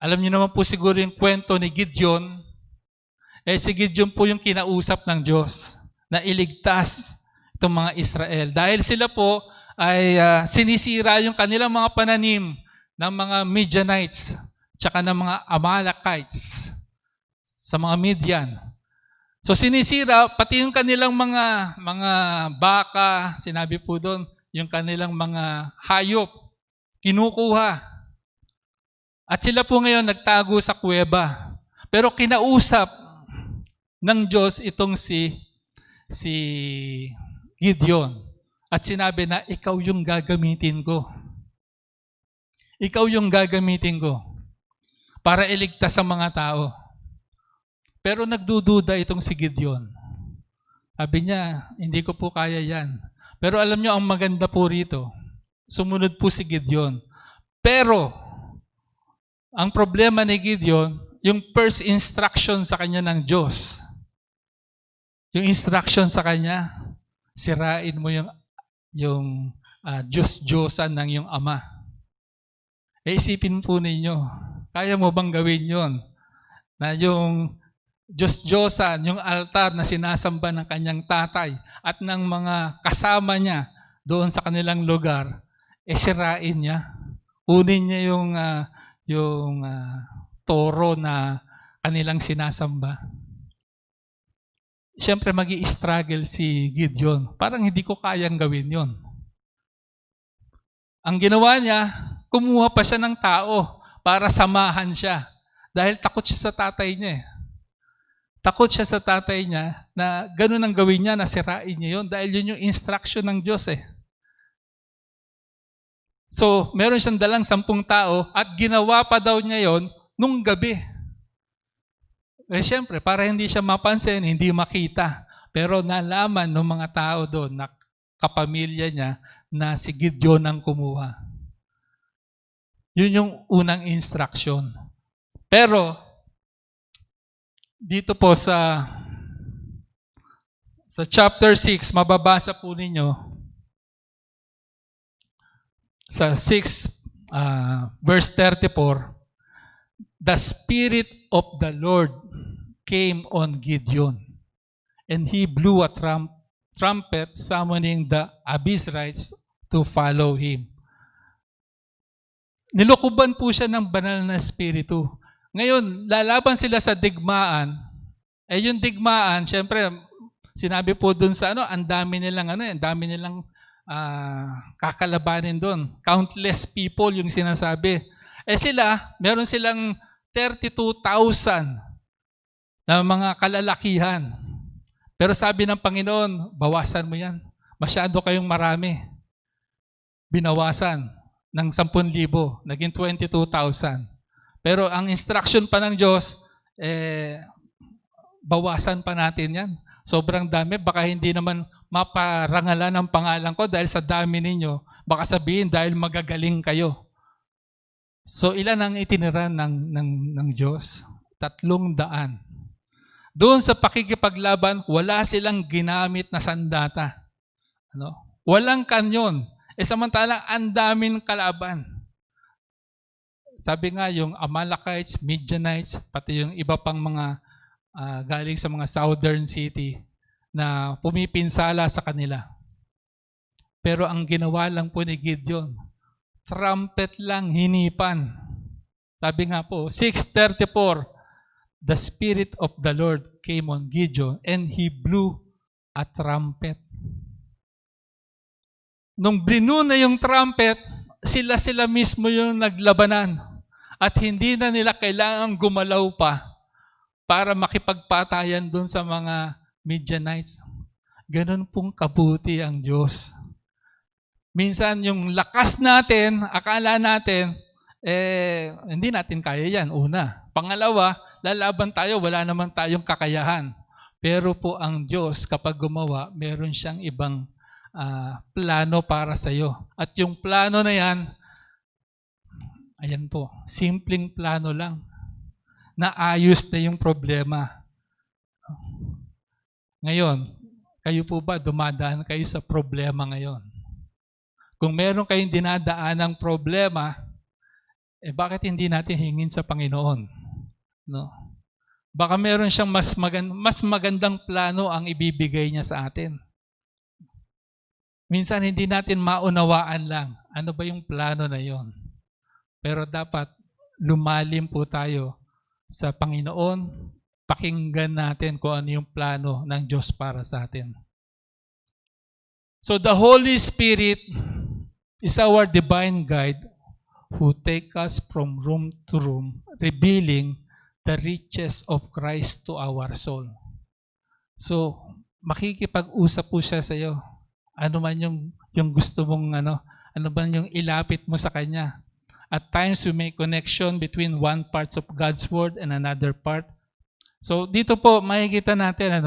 Alam niyo naman po siguro yung kwento ni Gideon. Si Gideon po yung kinausap ng Diyos na iligtas itong mga Israel. Dahil sila po ay sinisira yung kanilang mga pananim ng mga Midianites tsaka ng mga Amalekites sa mga Midian. So sinisira pati yung kanilang mga baka, sinabi po doon, yung kanilang mga hayop, kinukuha. At sila po ngayon nagtago sa kuweba. Pero kinausap ng Diyos itong si Gideon. At sinabi na, ikaw yung gagamitin ko. Ikaw yung gagamitin ko para iligtas ang mga tao. Pero nagdududa itong si Gideon. Sabi niya, hindi ko po kaya yan. Pero alam niyo, ang maganda po rito, sumunod po si Gideon. Pero, ang problema ni Gideon, yung first instruction sa kanya ng Diyos. Yung instruction sa kanya, sirain mo yung Diyos-Diyosan ng iyong ama. Isipin po ninyo, kaya mo bang gawin yon? Na yung Diyos-Diyosan, yung altar na sinasamba ng kanyang tatay at ng mga kasama niya doon sa kanilang lugar, sirain niya. Kunin niya yung toro na kanilang sinasamba. Siyempre magi-struggle si Gideon. Parang hindi ko kayang gawin yon. Ang ginawa niya, kumuha pa siya ng tao para samahan siya. Dahil takot siya sa tatay niya. Takot siya sa tatay niya na ganun ang gawin niya, na sirain niya yun. Dahil yun yung instruction ng Diyos . So, meron siyang dalang 10 tao at ginawa pa daw niya yon nung gabi. Siyempre, para hindi siya mapansin, hindi makita. Pero nalaman ng mga tao doon na kapamilya niya na si Gideon ang kumuha. Yun yung unang instruction. Pero, dito po sa chapter 6, mababasa po ninyo sa 6 verse 34, the Spirit of the Lord came on Gideon, and he blew a trumpet summoning the Abiezrites to follow him. Nilukuban po siya ng banal na espiritu. Ngayon, lalaban sila sa digmaan. Yung digmaan, syempre, sinabi po dun sa ang dami nilang kakalabanin doon. Countless people yung sinasabi. Sila, meron silang 32,000 na mga kalalakihan. Pero sabi ng Panginoon, bawasan mo yan. Masyado kayong marami. Binawasan ng 10,000, naging 22,000. Pero ang instruction pa ng Diyos, bawasan pa natin yan. Sobrang dami. Baka hindi naman maparangalan ang pangalan ko dahil sa dami ninyo. Baka sabihin dahil magagaling kayo. So ilan ang itinira ng Diyos? 300. Doon sa pakikipaglaban, wala silang ginamit na sandata. Walang kanyon. Samantalang ang daming kalaban. Sabi nga, yung Amalekites, Midianites, pati yung iba pang mga galing sa mga southern city na pumipinsala sa kanila. Pero ang ginawa lang po ni Gideon, trumpet lang, hinipan. Sabi nga po, 6:34, the Spirit of the Lord came on Gideon and he blew a trumpet. Nung blinu na yung trumpet, sila mismo yung naglabanan. At hindi na nila kailangang gumalaw pa para makipagpatayan doon sa mga Midianites. Ganun pong kabuti ang Diyos. Minsan yung lakas natin, akala natin, hindi natin kaya yan, una. Pangalawa, lalaban tayo, wala naman tayong kakayahan. Pero po ang Diyos, kapag gumawa, meron siyang ibang plano para sa iyo. At yung plano na yan, ayan po, simpleng plano lang. naayos na yung problema. Ngayon, kayo po ba dumadaan kayo sa problema ngayon? Kung meron kayong dinadaan ng problema, bakit hindi natin hingin sa Panginoon? No? Baka meron siyang mas magandang plano ang ibibigay niya sa atin. Minsan hindi natin maunawaan lang ano ba yung plano na yon. Pero dapat lumalim po tayo sa Panginoon, pakinggan natin kung ano yung plano ng Diyos para sa atin. So the Holy Spirit is our divine guide who take us from room to room, revealing the riches of Christ to our soul. So, makikipag-usap po siya sa iyo. Ano man yung gusto mong ano man yung ilapit mo sa Kanya. At times we make connection between one part of God's Word and another part. So, dito po makikita natin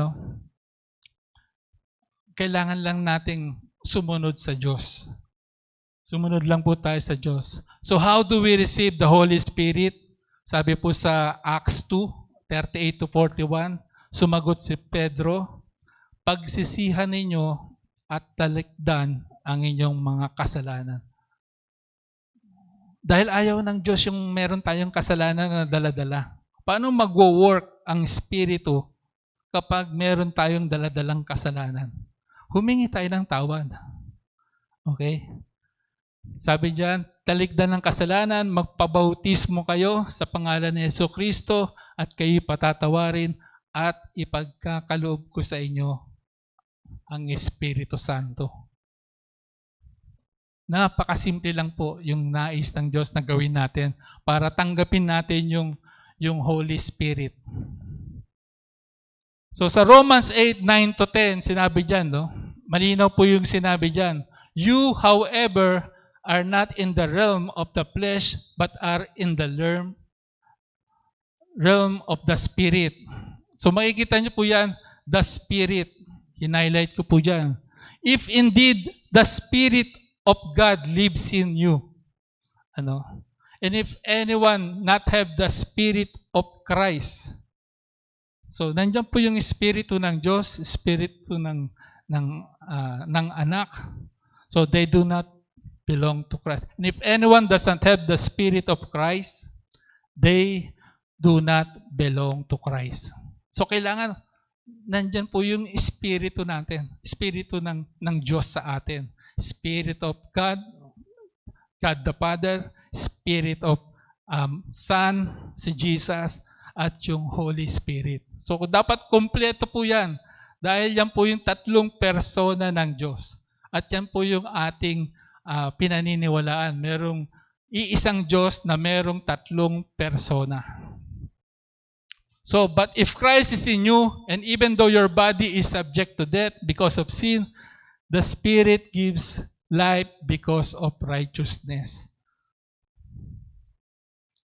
kailangan lang nating sumunod sa Diyos. Sumunod lang po tayo sa Diyos. So how do we receive the Holy Spirit? Sabi po sa Acts 2:38-41, sumagot si Pedro, pagsisihan ninyo at talikdan ang inyong mga kasalanan. Dahil ayaw ng Diyos yung meron tayong kasalanan na dala-dala. Paano magwo-work ang Espiritu kapag meron tayong dala-dalang kasalanan? Humingi tayo ng tawad. Okay? Sabi diyan, talikdan ng kasalanan, magpabautismo kayo sa pangalan ni Jesucristo at kayo patatawarin at ipagkakaloob ko sa inyo ang Espiritu Santo. Napakasimple lang po yung nais ng Diyos na gawin natin para tanggapin natin yung Holy Spirit. So sa Romans 8:9-10, sinabi diyan, malinaw po yung sinabi diyan. You, however, are not in the realm of the flesh, but are in the realm of the Spirit. So makikita niyo po yan, the Spirit. Hinighlight ko po dyan. If indeed the Spirit of God lives in you. And if anyone not have the Spirit of Christ. So nandiyan po yung Espiritu ng Diyos, Espiritu ng anak. So they do not belong to Christ. And if anyone doesn't have the Spirit of Christ, they do not belong to Christ. So kailangan, nandyan po yung Espiritu natin. Espiritu ng Diyos sa atin. Spirit of God, God the Father, Spirit of Son, si Jesus, at yung Holy Spirit. So dapat kumpleto po yan. Dahil yan po yung tatlong persona ng Diyos. At yan po yung ating pinaniniwalaan. Merong iisang Diyos na merong tatlong persona. So, but if Christ is in you, and even though your body is subject to death because of sin, the Spirit gives life because of righteousness.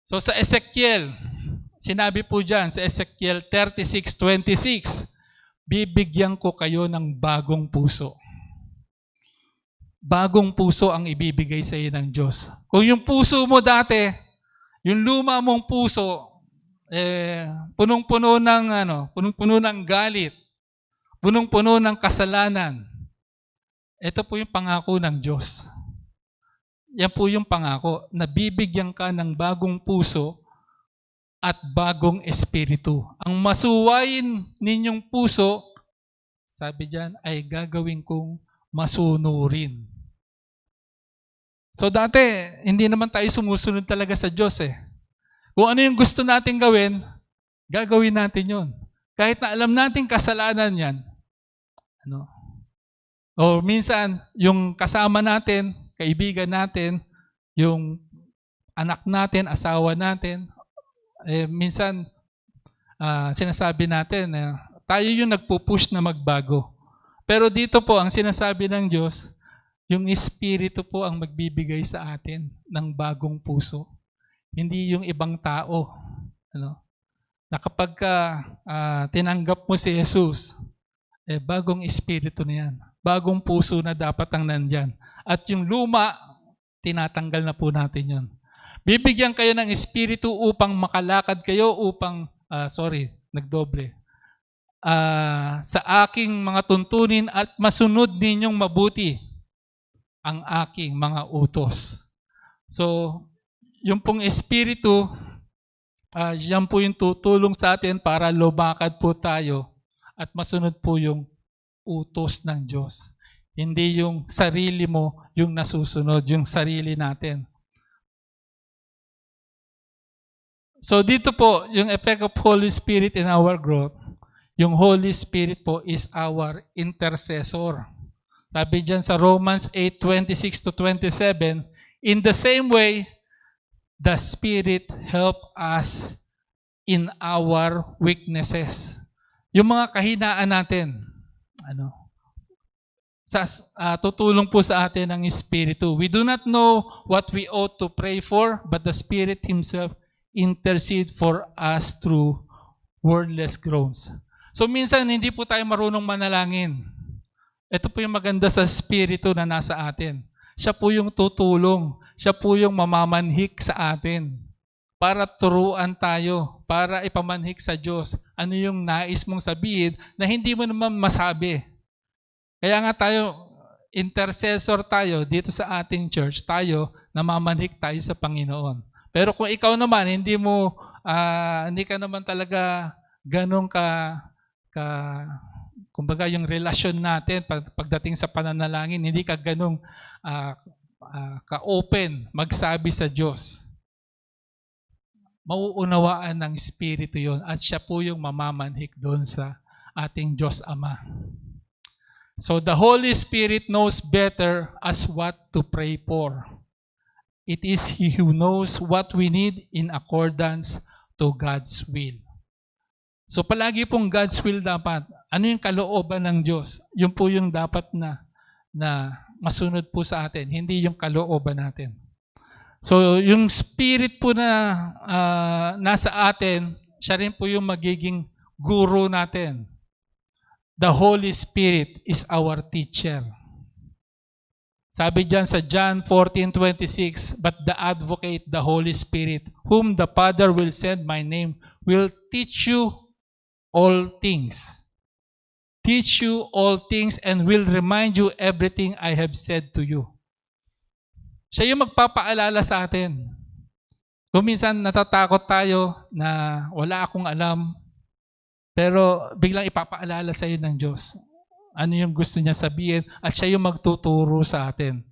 So sa Ezekiel, sinabi po dyan, sa Ezekiel 36:26, bibigyan ko kayo ng bagong puso. Bagong puso ang ibibigay sa iyo ng Diyos. Kung yung puso mo dati, yung luma mong puso, punong-puno ng galit, punong-puno ng kasalanan. Ito po yung pangako ng Diyos. Yan po yung pangako, na bibigyan ka ng bagong puso at bagong espiritu. Ang masuwayin ninyong puso, sabi diyan, ay gagawin kong masunurin. So dati, hindi naman tayo sumusunod talaga sa Diyos Kung ano yung gusto natin gawin, gagawin natin yon. Kahit na alam natin kasalanan yan. O minsan, yung kasama natin, kaibigan natin, yung anak natin, asawa natin, minsan sinasabi natin, tayo yung nagpupush na magbago. Pero dito po, ang sinasabi ng Diyos, yung Espiritu po ang magbibigay sa atin ng bagong puso. Hindi yung ibang tao. Na kapag tinanggap mo si Jesus, bagong Espiritu na yan. Bagong puso na dapat ang nandyan. At yung luma, tinatanggal na po natin yon. Bibigyan kayo ng Espiritu upang makalakad kayo nagdoble. Sa aking mga tuntunin at masunod ninyong mabuti ang aking mga utos. So, yung pong Espiritu, yan po yung tutulong sa atin para lumakad po tayo at masunod po yung utos ng Diyos. Hindi yung sarili mo yung nasusunod, yung sarili natin. So dito po, yung effect of Holy Spirit in our growth, yung Holy Spirit po is our intercessor. Sabi dyan sa Romans 8:26-27, in the same way, the Spirit help us in our weaknesses. Yung mga kahinaan natin, tutulong po sa atin ang Espiritu. We do not know what we ought to pray for, but the Spirit Himself intercede for us through wordless groans. So minsan hindi po tayo marunong manalangin. Ito po yung maganda sa Espiritu na nasa atin. Siya po yung tutulong. Siya po yung mamamanhik sa atin para turuan tayo, para ipamanhik sa Diyos. Ano yung nais mong sabihin na hindi mo naman masabi. Kaya nga tayo, intercessor tayo dito sa ating church, tayo namamanhik tayo sa Panginoon. Pero kung ikaw naman, hindi ka naman talaga ganun kumbaga yung relasyon natin pagdating sa pananalangin, hindi ka ganun ka-open magsabi sa Diyos. Mauunawaan ng Espiritu yon at siya po yung mamamanhik doon sa ating Diyos Ama. So the Holy Spirit knows better as what to pray for. It is He who knows what we need in accordance to God's will. So palagi pong God's will dapat. Ano yung kalooban ng Diyos? Yun po yung dapat na masunod po sa atin, hindi yung kalooban natin. So yung Spirit po na nasa atin, siya rin po yung magiging guru natin. The Holy Spirit is our teacher. Sabi dyan sa John 14:26, but the Advocate, the Holy Spirit, whom the Father will send my name, will teach you all things. Teach you all things and will remind you everything I have said to you. Siya yung magpapaalala sa atin. Kung minsan natatakot tayo na wala akong alam, pero biglang ipapaalala sa iyo ng Diyos. Ano yung gusto niya sabihin at siya yung magtuturo sa atin.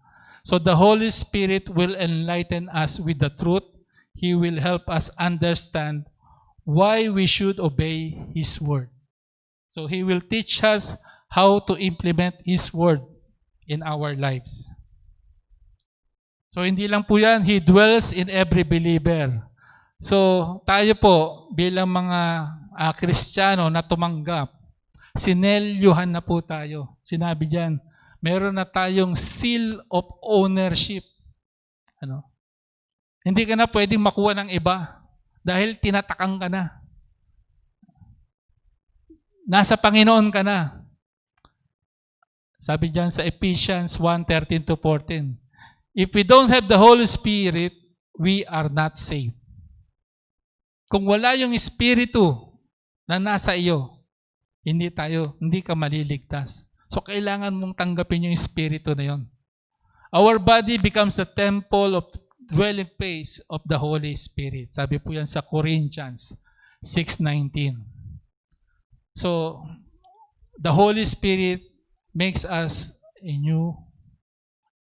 So the Holy Spirit will enlighten us with the truth. He will help us understand why we should obey His word. So He will teach us how to implement His word in our lives. So hindi lang po yan, He dwells in every believer. So tayo po bilang mga Kristiyano na tumanggap, sinelyuhan na po tayo. Sinabi diyan, meron na tayong seal of ownership. Hindi ka na pwedeng makuha ng iba dahil tinatakang ka na. Nasa Panginoon ka na. Sabi diyan sa Ephesians 1:13-14, if we don't have the Holy Spirit, we are not saved. Kung wala yung Espiritu na nasa iyo, hindi ka maliligtas. So, kailangan mong tanggapin yung Espiritu na yon. Our body becomes the temple of dwelling place of the Holy Spirit. Sabi po yan sa Corinthians 6:19. So, the Holy Spirit makes us new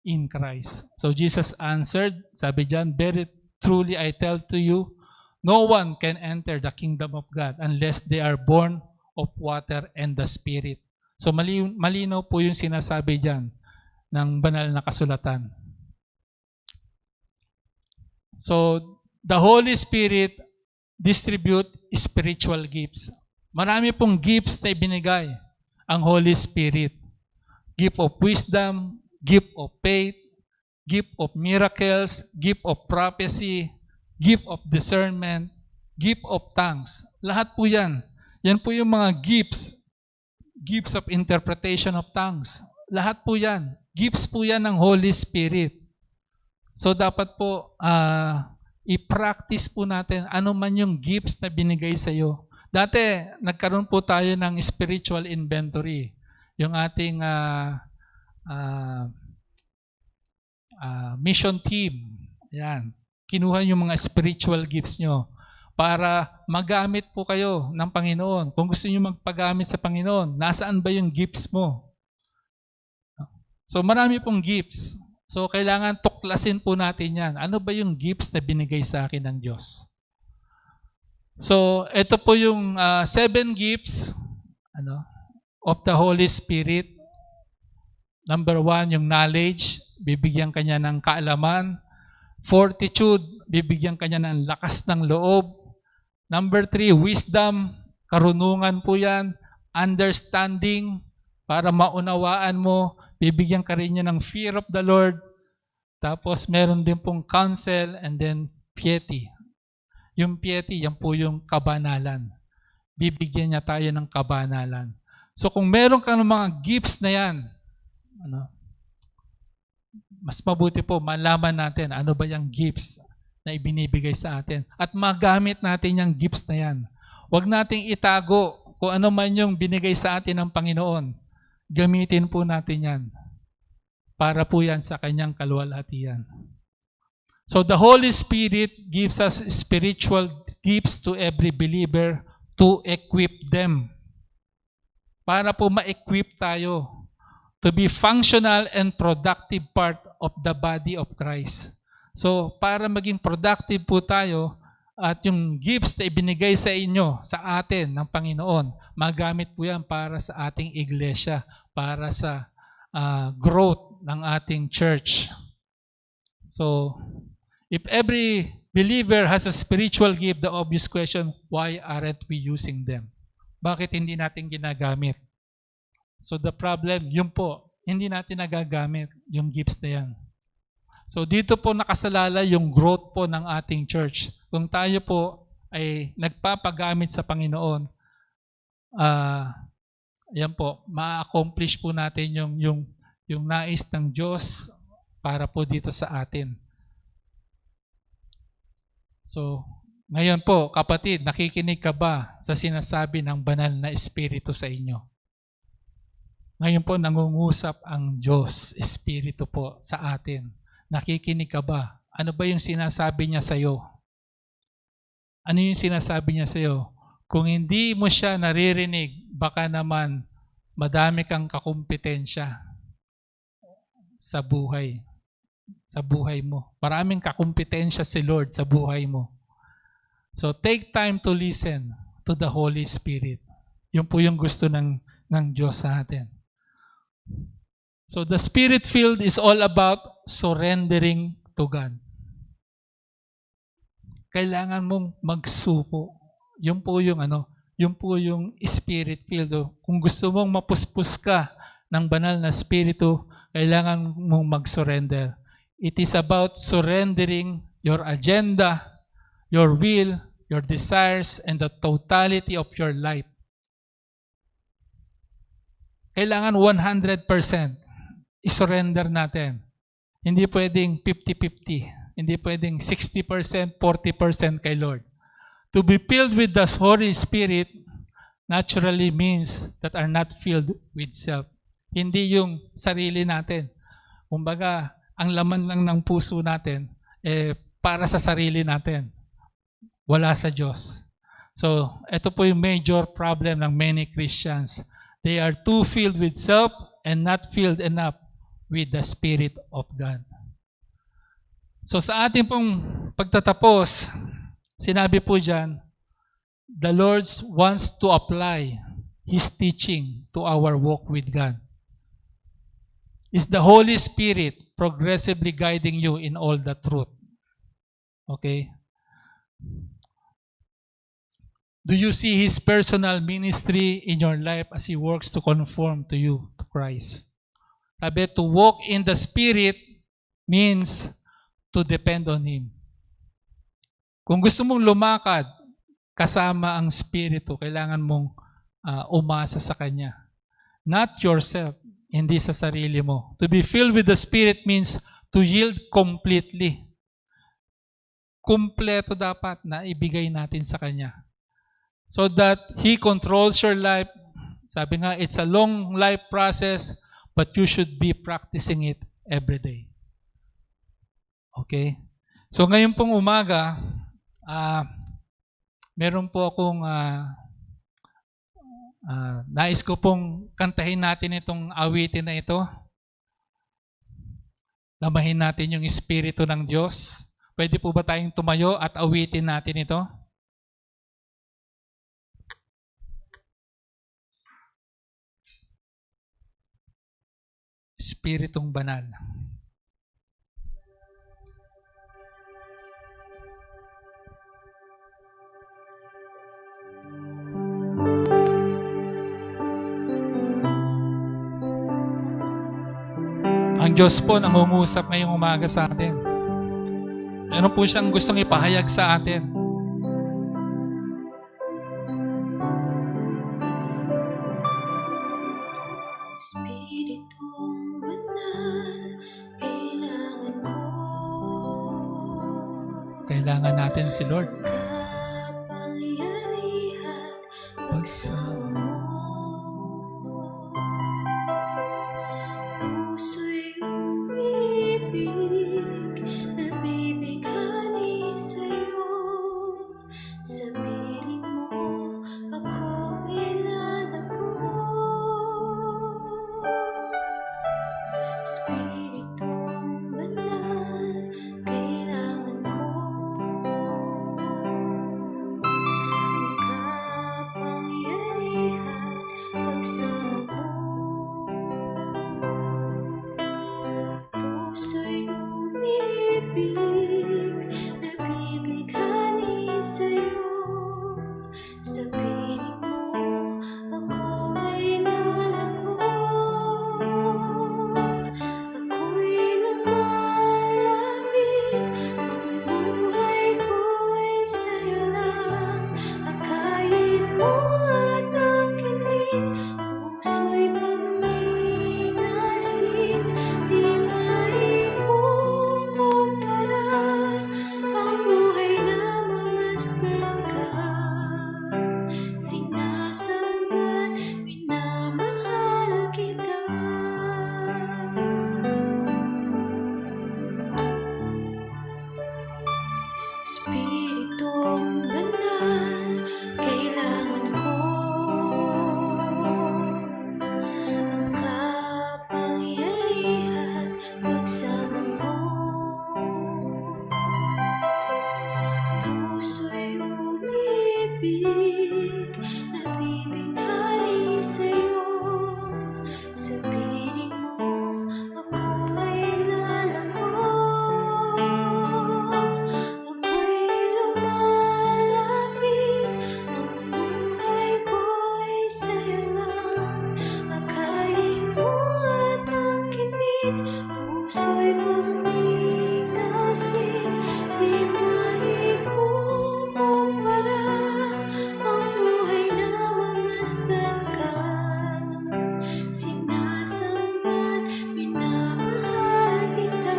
in Christ. So, Jesus answered, sabi dyan, very truly I tell to you, no one can enter the kingdom of God unless they are born of water and the Spirit. So malinaw po yung sinasabi dyan ng banal na kasulatan. So the Holy Spirit distribute spiritual gifts. Marami pong gifts na ibinigay ang Holy Spirit. Gift of wisdom, gift of faith, gift of miracles, gift of prophecy, gift of discernment, gift of tongues. Lahat po yan. Yan po yung mga gifts. Gifts of interpretation of tongues. Lahat po yan. Gifts po yan ng Holy Spirit. So dapat po, I-practice po natin ano man yung gifts na binigay sa iyo. Dati, nagkaroon po tayo ng spiritual inventory. Yung ating mission team. Yan. Kinuha yung mga spiritual gifts nyo para magamit po kayo ng Panginoon. Kung gusto nyo magpagamit sa Panginoon, nasaan ba yung gifts mo? So marami pong gifts. So kailangan tuklasin po natin yan. Ano ba yung gifts na binigay sa akin ng Diyos? So ito po yung 7 gifts of the Holy Spirit. Number 1, yung knowledge. Bibigyan kanya ng kaalaman. Fortitude. Bibigyan kanya ng lakas ng loob. Number 3, wisdom. Karunungan po yan. Understanding. Para maunawaan mo. Bibigyan ka rin niya ng fear of the Lord. Tapos meron din pong counsel and then piety. Yung piety, yan po yung kabanalan. Bibigyan niya tayo ng kabanalan. So kung meron ka ng mga gifts na yan, mas mabuti po malaman natin ano ba yung gifts na ibinibigay sa atin. At magamit natin yung gifts na yan. Huwag nating itago kung ano man yung binigay sa atin ng Panginoon. Gamitin po natin yan. Para po yan sa kanyang kaluwalhatian. So the Holy Spirit gives us spiritual gifts to every believer to equip them. Para po ma-equip tayo to be functional and productive part of the body of Christ. So para maging productive po tayo at yung gifts na ibinigay sa inyo, sa atin ng Panginoon, magamit po yan para sa ating iglesia, para sa growth ng ating church. So, if every believer has a spiritual gift, the obvious question, why aren't we using them? Bakit hindi natin ginagamit? So the problem, yun po, hindi natin nagagamit yung gifts na yan. So dito po nakasalala yung growth po ng ating church. Kung tayo po ay nagpapagamit sa Panginoon, yan po, ma-accomplish po natin yung nais ng Diyos para po dito sa atin. So, ngayon po, kapatid, nakikinig ka ba sa sinasabi ng banal na Espiritu sa inyo? Ngayon po, nangungusap ang Diyos, Espiritu po sa atin. Nakikinig ka ba? Ano ba yung sinasabi niya sa iyo? Ano yung sinasabi niya sa iyo? Kung hindi mo siya naririnig, baka naman madami kang kakumpetensya sa buhay. Sa buhay mo. Maraming kakumpetensya si Lord sa buhay mo. So take time to listen to the Holy Spirit. Yun po yung gusto ng Diyos sa atin. So the Spirit-filled is all about surrendering to God. Kailangan mong magsuko. Yun po yung Spirit-filled. Kung gusto mong mapuspos ka ng banal na Espiritu, kailangan mong mag-surrender. It is about surrendering your agenda, your will, your desires, and the totality of your life. Kailangan 100% i-surrender natin. Hindi pwedeng 50-50. Hindi pwedeng 60%, 40% kay Lord. To be filled with the Holy Spirit naturally means that are not filled with self. Hindi yung sarili natin. Kumbaga, ang laman lang ng puso natin para sa sarili natin. Wala sa Diyos. So, ito po yung major problem ng many Christians. They are too filled with self and not filled enough with the Spirit of God. So, sa ating pong pagtatapos, sinabi po dyan, the Lord wants to apply His teaching to our walk with God. Is the Holy Spirit progressively guiding you in all the truth? Okay? Do you see His personal ministry in your life as He works to conform to you, to Christ? Sabi, to walk in the Spirit means to depend on Him. Kung gusto mong lumakad kasama ang Espiritu, kailangan mong umasa sa Kanya. Not yourself, hindi sa sarili mo. To be filled with the Spirit means to yield completely. kumpleto dapat na ibigay natin sa Kanya. So that He controls your life. Sabi nga, it's a long life process, but you should be practicing it every day. Okay? So ngayon pong umaga, meron po akong nais ko pong kantahin natin itong awitin na ito. Damahin natin yung Espiritu ng Diyos. Pwede po ba tayong tumayo at awitin natin ito? Espiritong Banal. Ang Diyos po nangungusap ngayong umaga sa atin. Ano po siyang gustong ipahayag sa atin? Espiritong Banal, kailangan ko. Kailangan natin si Lord. Kapangyarihan, pagsama mo. Puso'y umibig, nabibighani sa'yo. Sa piling mo, ako ilalako. Espiritong Banal, kailangan ko. Ang kapangyarihan, pagsama mo. Puso'y umibig, nabibighani sa'yo. Sa piling mo, ako ay lalako. Ako'y lumalapit, ang buhay ko ay sa'yo lang. Akayin mo at angkinin, puso'y pagninasin. Di maikukumpara, ang buhay na mamasdan ka. Sinasamba't minamahal kita. Espiritong Banal, kailangan ko. Ang kapangyarihan, pagsama mo. Puso'y umibig, nabibighani sa'yo. Sa piling mo, ako ay lalako. Ako'y lumalapit, ang buhay ko ay sa'yo lang. Akayin mo at angkinin, puso'y pagninasin. Di maikukumpara, ang buhay na mamasdan ka. Sinasamba't minamahal kita.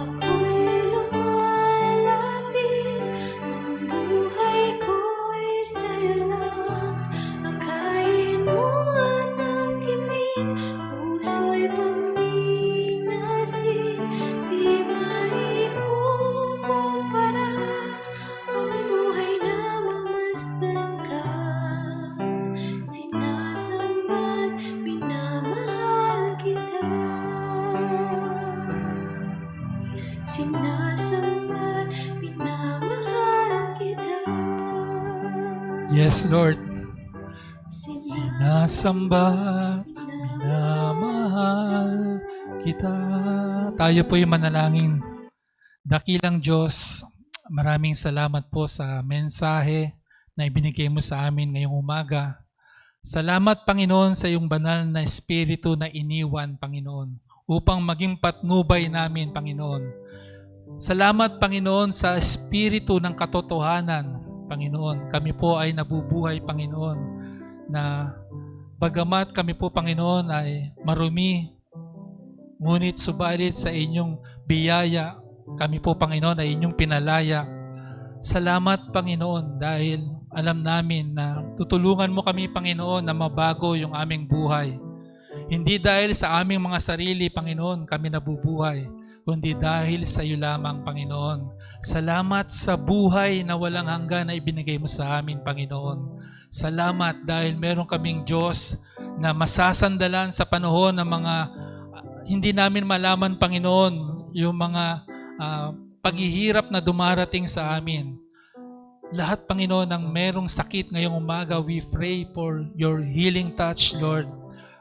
Ako'y lumalapit, ang buhay ko ay sa'yo lang. Akayin mo at angkinin, puso'y pagninasin. Di maikukumpara, ang buhay na mamasdan ka. Sinasamba't minamahal kita. Sinasamba't minamahal kita. Yes, Lord. Sinasamba't Sinasamba't minamahal kita. Tayo po'y manalangin. Dakilang Diyos, maraming salamat po sa mensahe na ibinigay mo sa amin ngayong umaga. Salamat, Panginoon, sa iyong banal na Espiritu na iniwan, Panginoon, upang maging patnubay namin, Panginoon. Salamat, Panginoon, sa Espiritu ng katotohanan, Panginoon. Kami po ay nabubuhay, Panginoon, na bagamat kami po, Panginoon, ay marumi, ngunit subalit sa inyong biyaya, kami po, Panginoon, ay inyong pinalaya. Salamat, Panginoon, dahil alam namin na tutulungan mo kami, Panginoon, na mabago yung aming buhay. Hindi dahil sa aming mga sarili, Panginoon, kami nabubuhay, kundi dahil sa iyo lamang, Panginoon. Salamat sa buhay na walang hanggan na ibinigay mo sa amin, Panginoon. Salamat dahil meron kaming Diyos na masasandalan sa panahon ng mga hindi namin malaman, Panginoon, yung mga paghihirap na dumarating sa amin. Lahat, Panginoon, ng merong sakit ngayong umaga, we pray for your healing touch, Lord.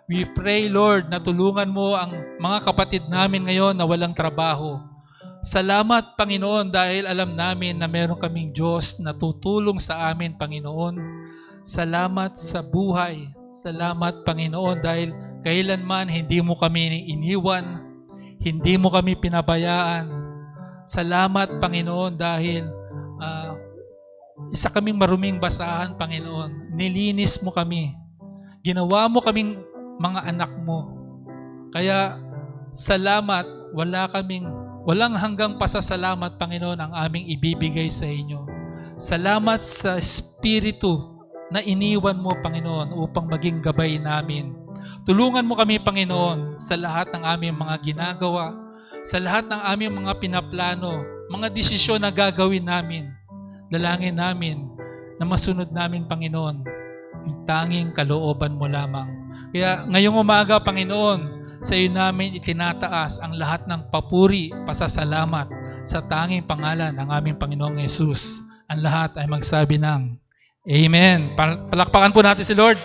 We pray, Lord, na tulungan mo ang mga kapatid namin ngayon na walang trabaho. Salamat, Panginoon, dahil alam namin na meron kaming Diyos na tutulong sa amin, Panginoon. Salamat sa buhay. Salamat, Panginoon, dahil kailanman hindi mo kami iniwan, hindi mo kami pinabayaan. Salamat, Panginoon, dahil isa kaming maruming basahan, Panginoon. Nilinis mo kami. Ginawa mo kaming mga anak mo. Kaya salamat, walang hanggang pasasalamat, Panginoon, ang aming ibibigay sa inyo. Salamat sa Espiritu na iniwan mo, Panginoon, upang maging gabay namin. Tulungan mo kami, Panginoon, sa lahat ng aming mga ginagawa, sa lahat ng aming mga pinaplano, mga desisyon na gagawin namin. Dalangin namin na masunod namin, Panginoon, yung tanging kalooban mo lamang. Kaya ngayong umaga, Panginoon, sa iyo namin itinataas ang lahat ng papuri, pasasalamat sa tanging pangalan ng aming Panginoong Yesus. Ang lahat ay magsabi ng Amen. Palakpakan po natin si Lord.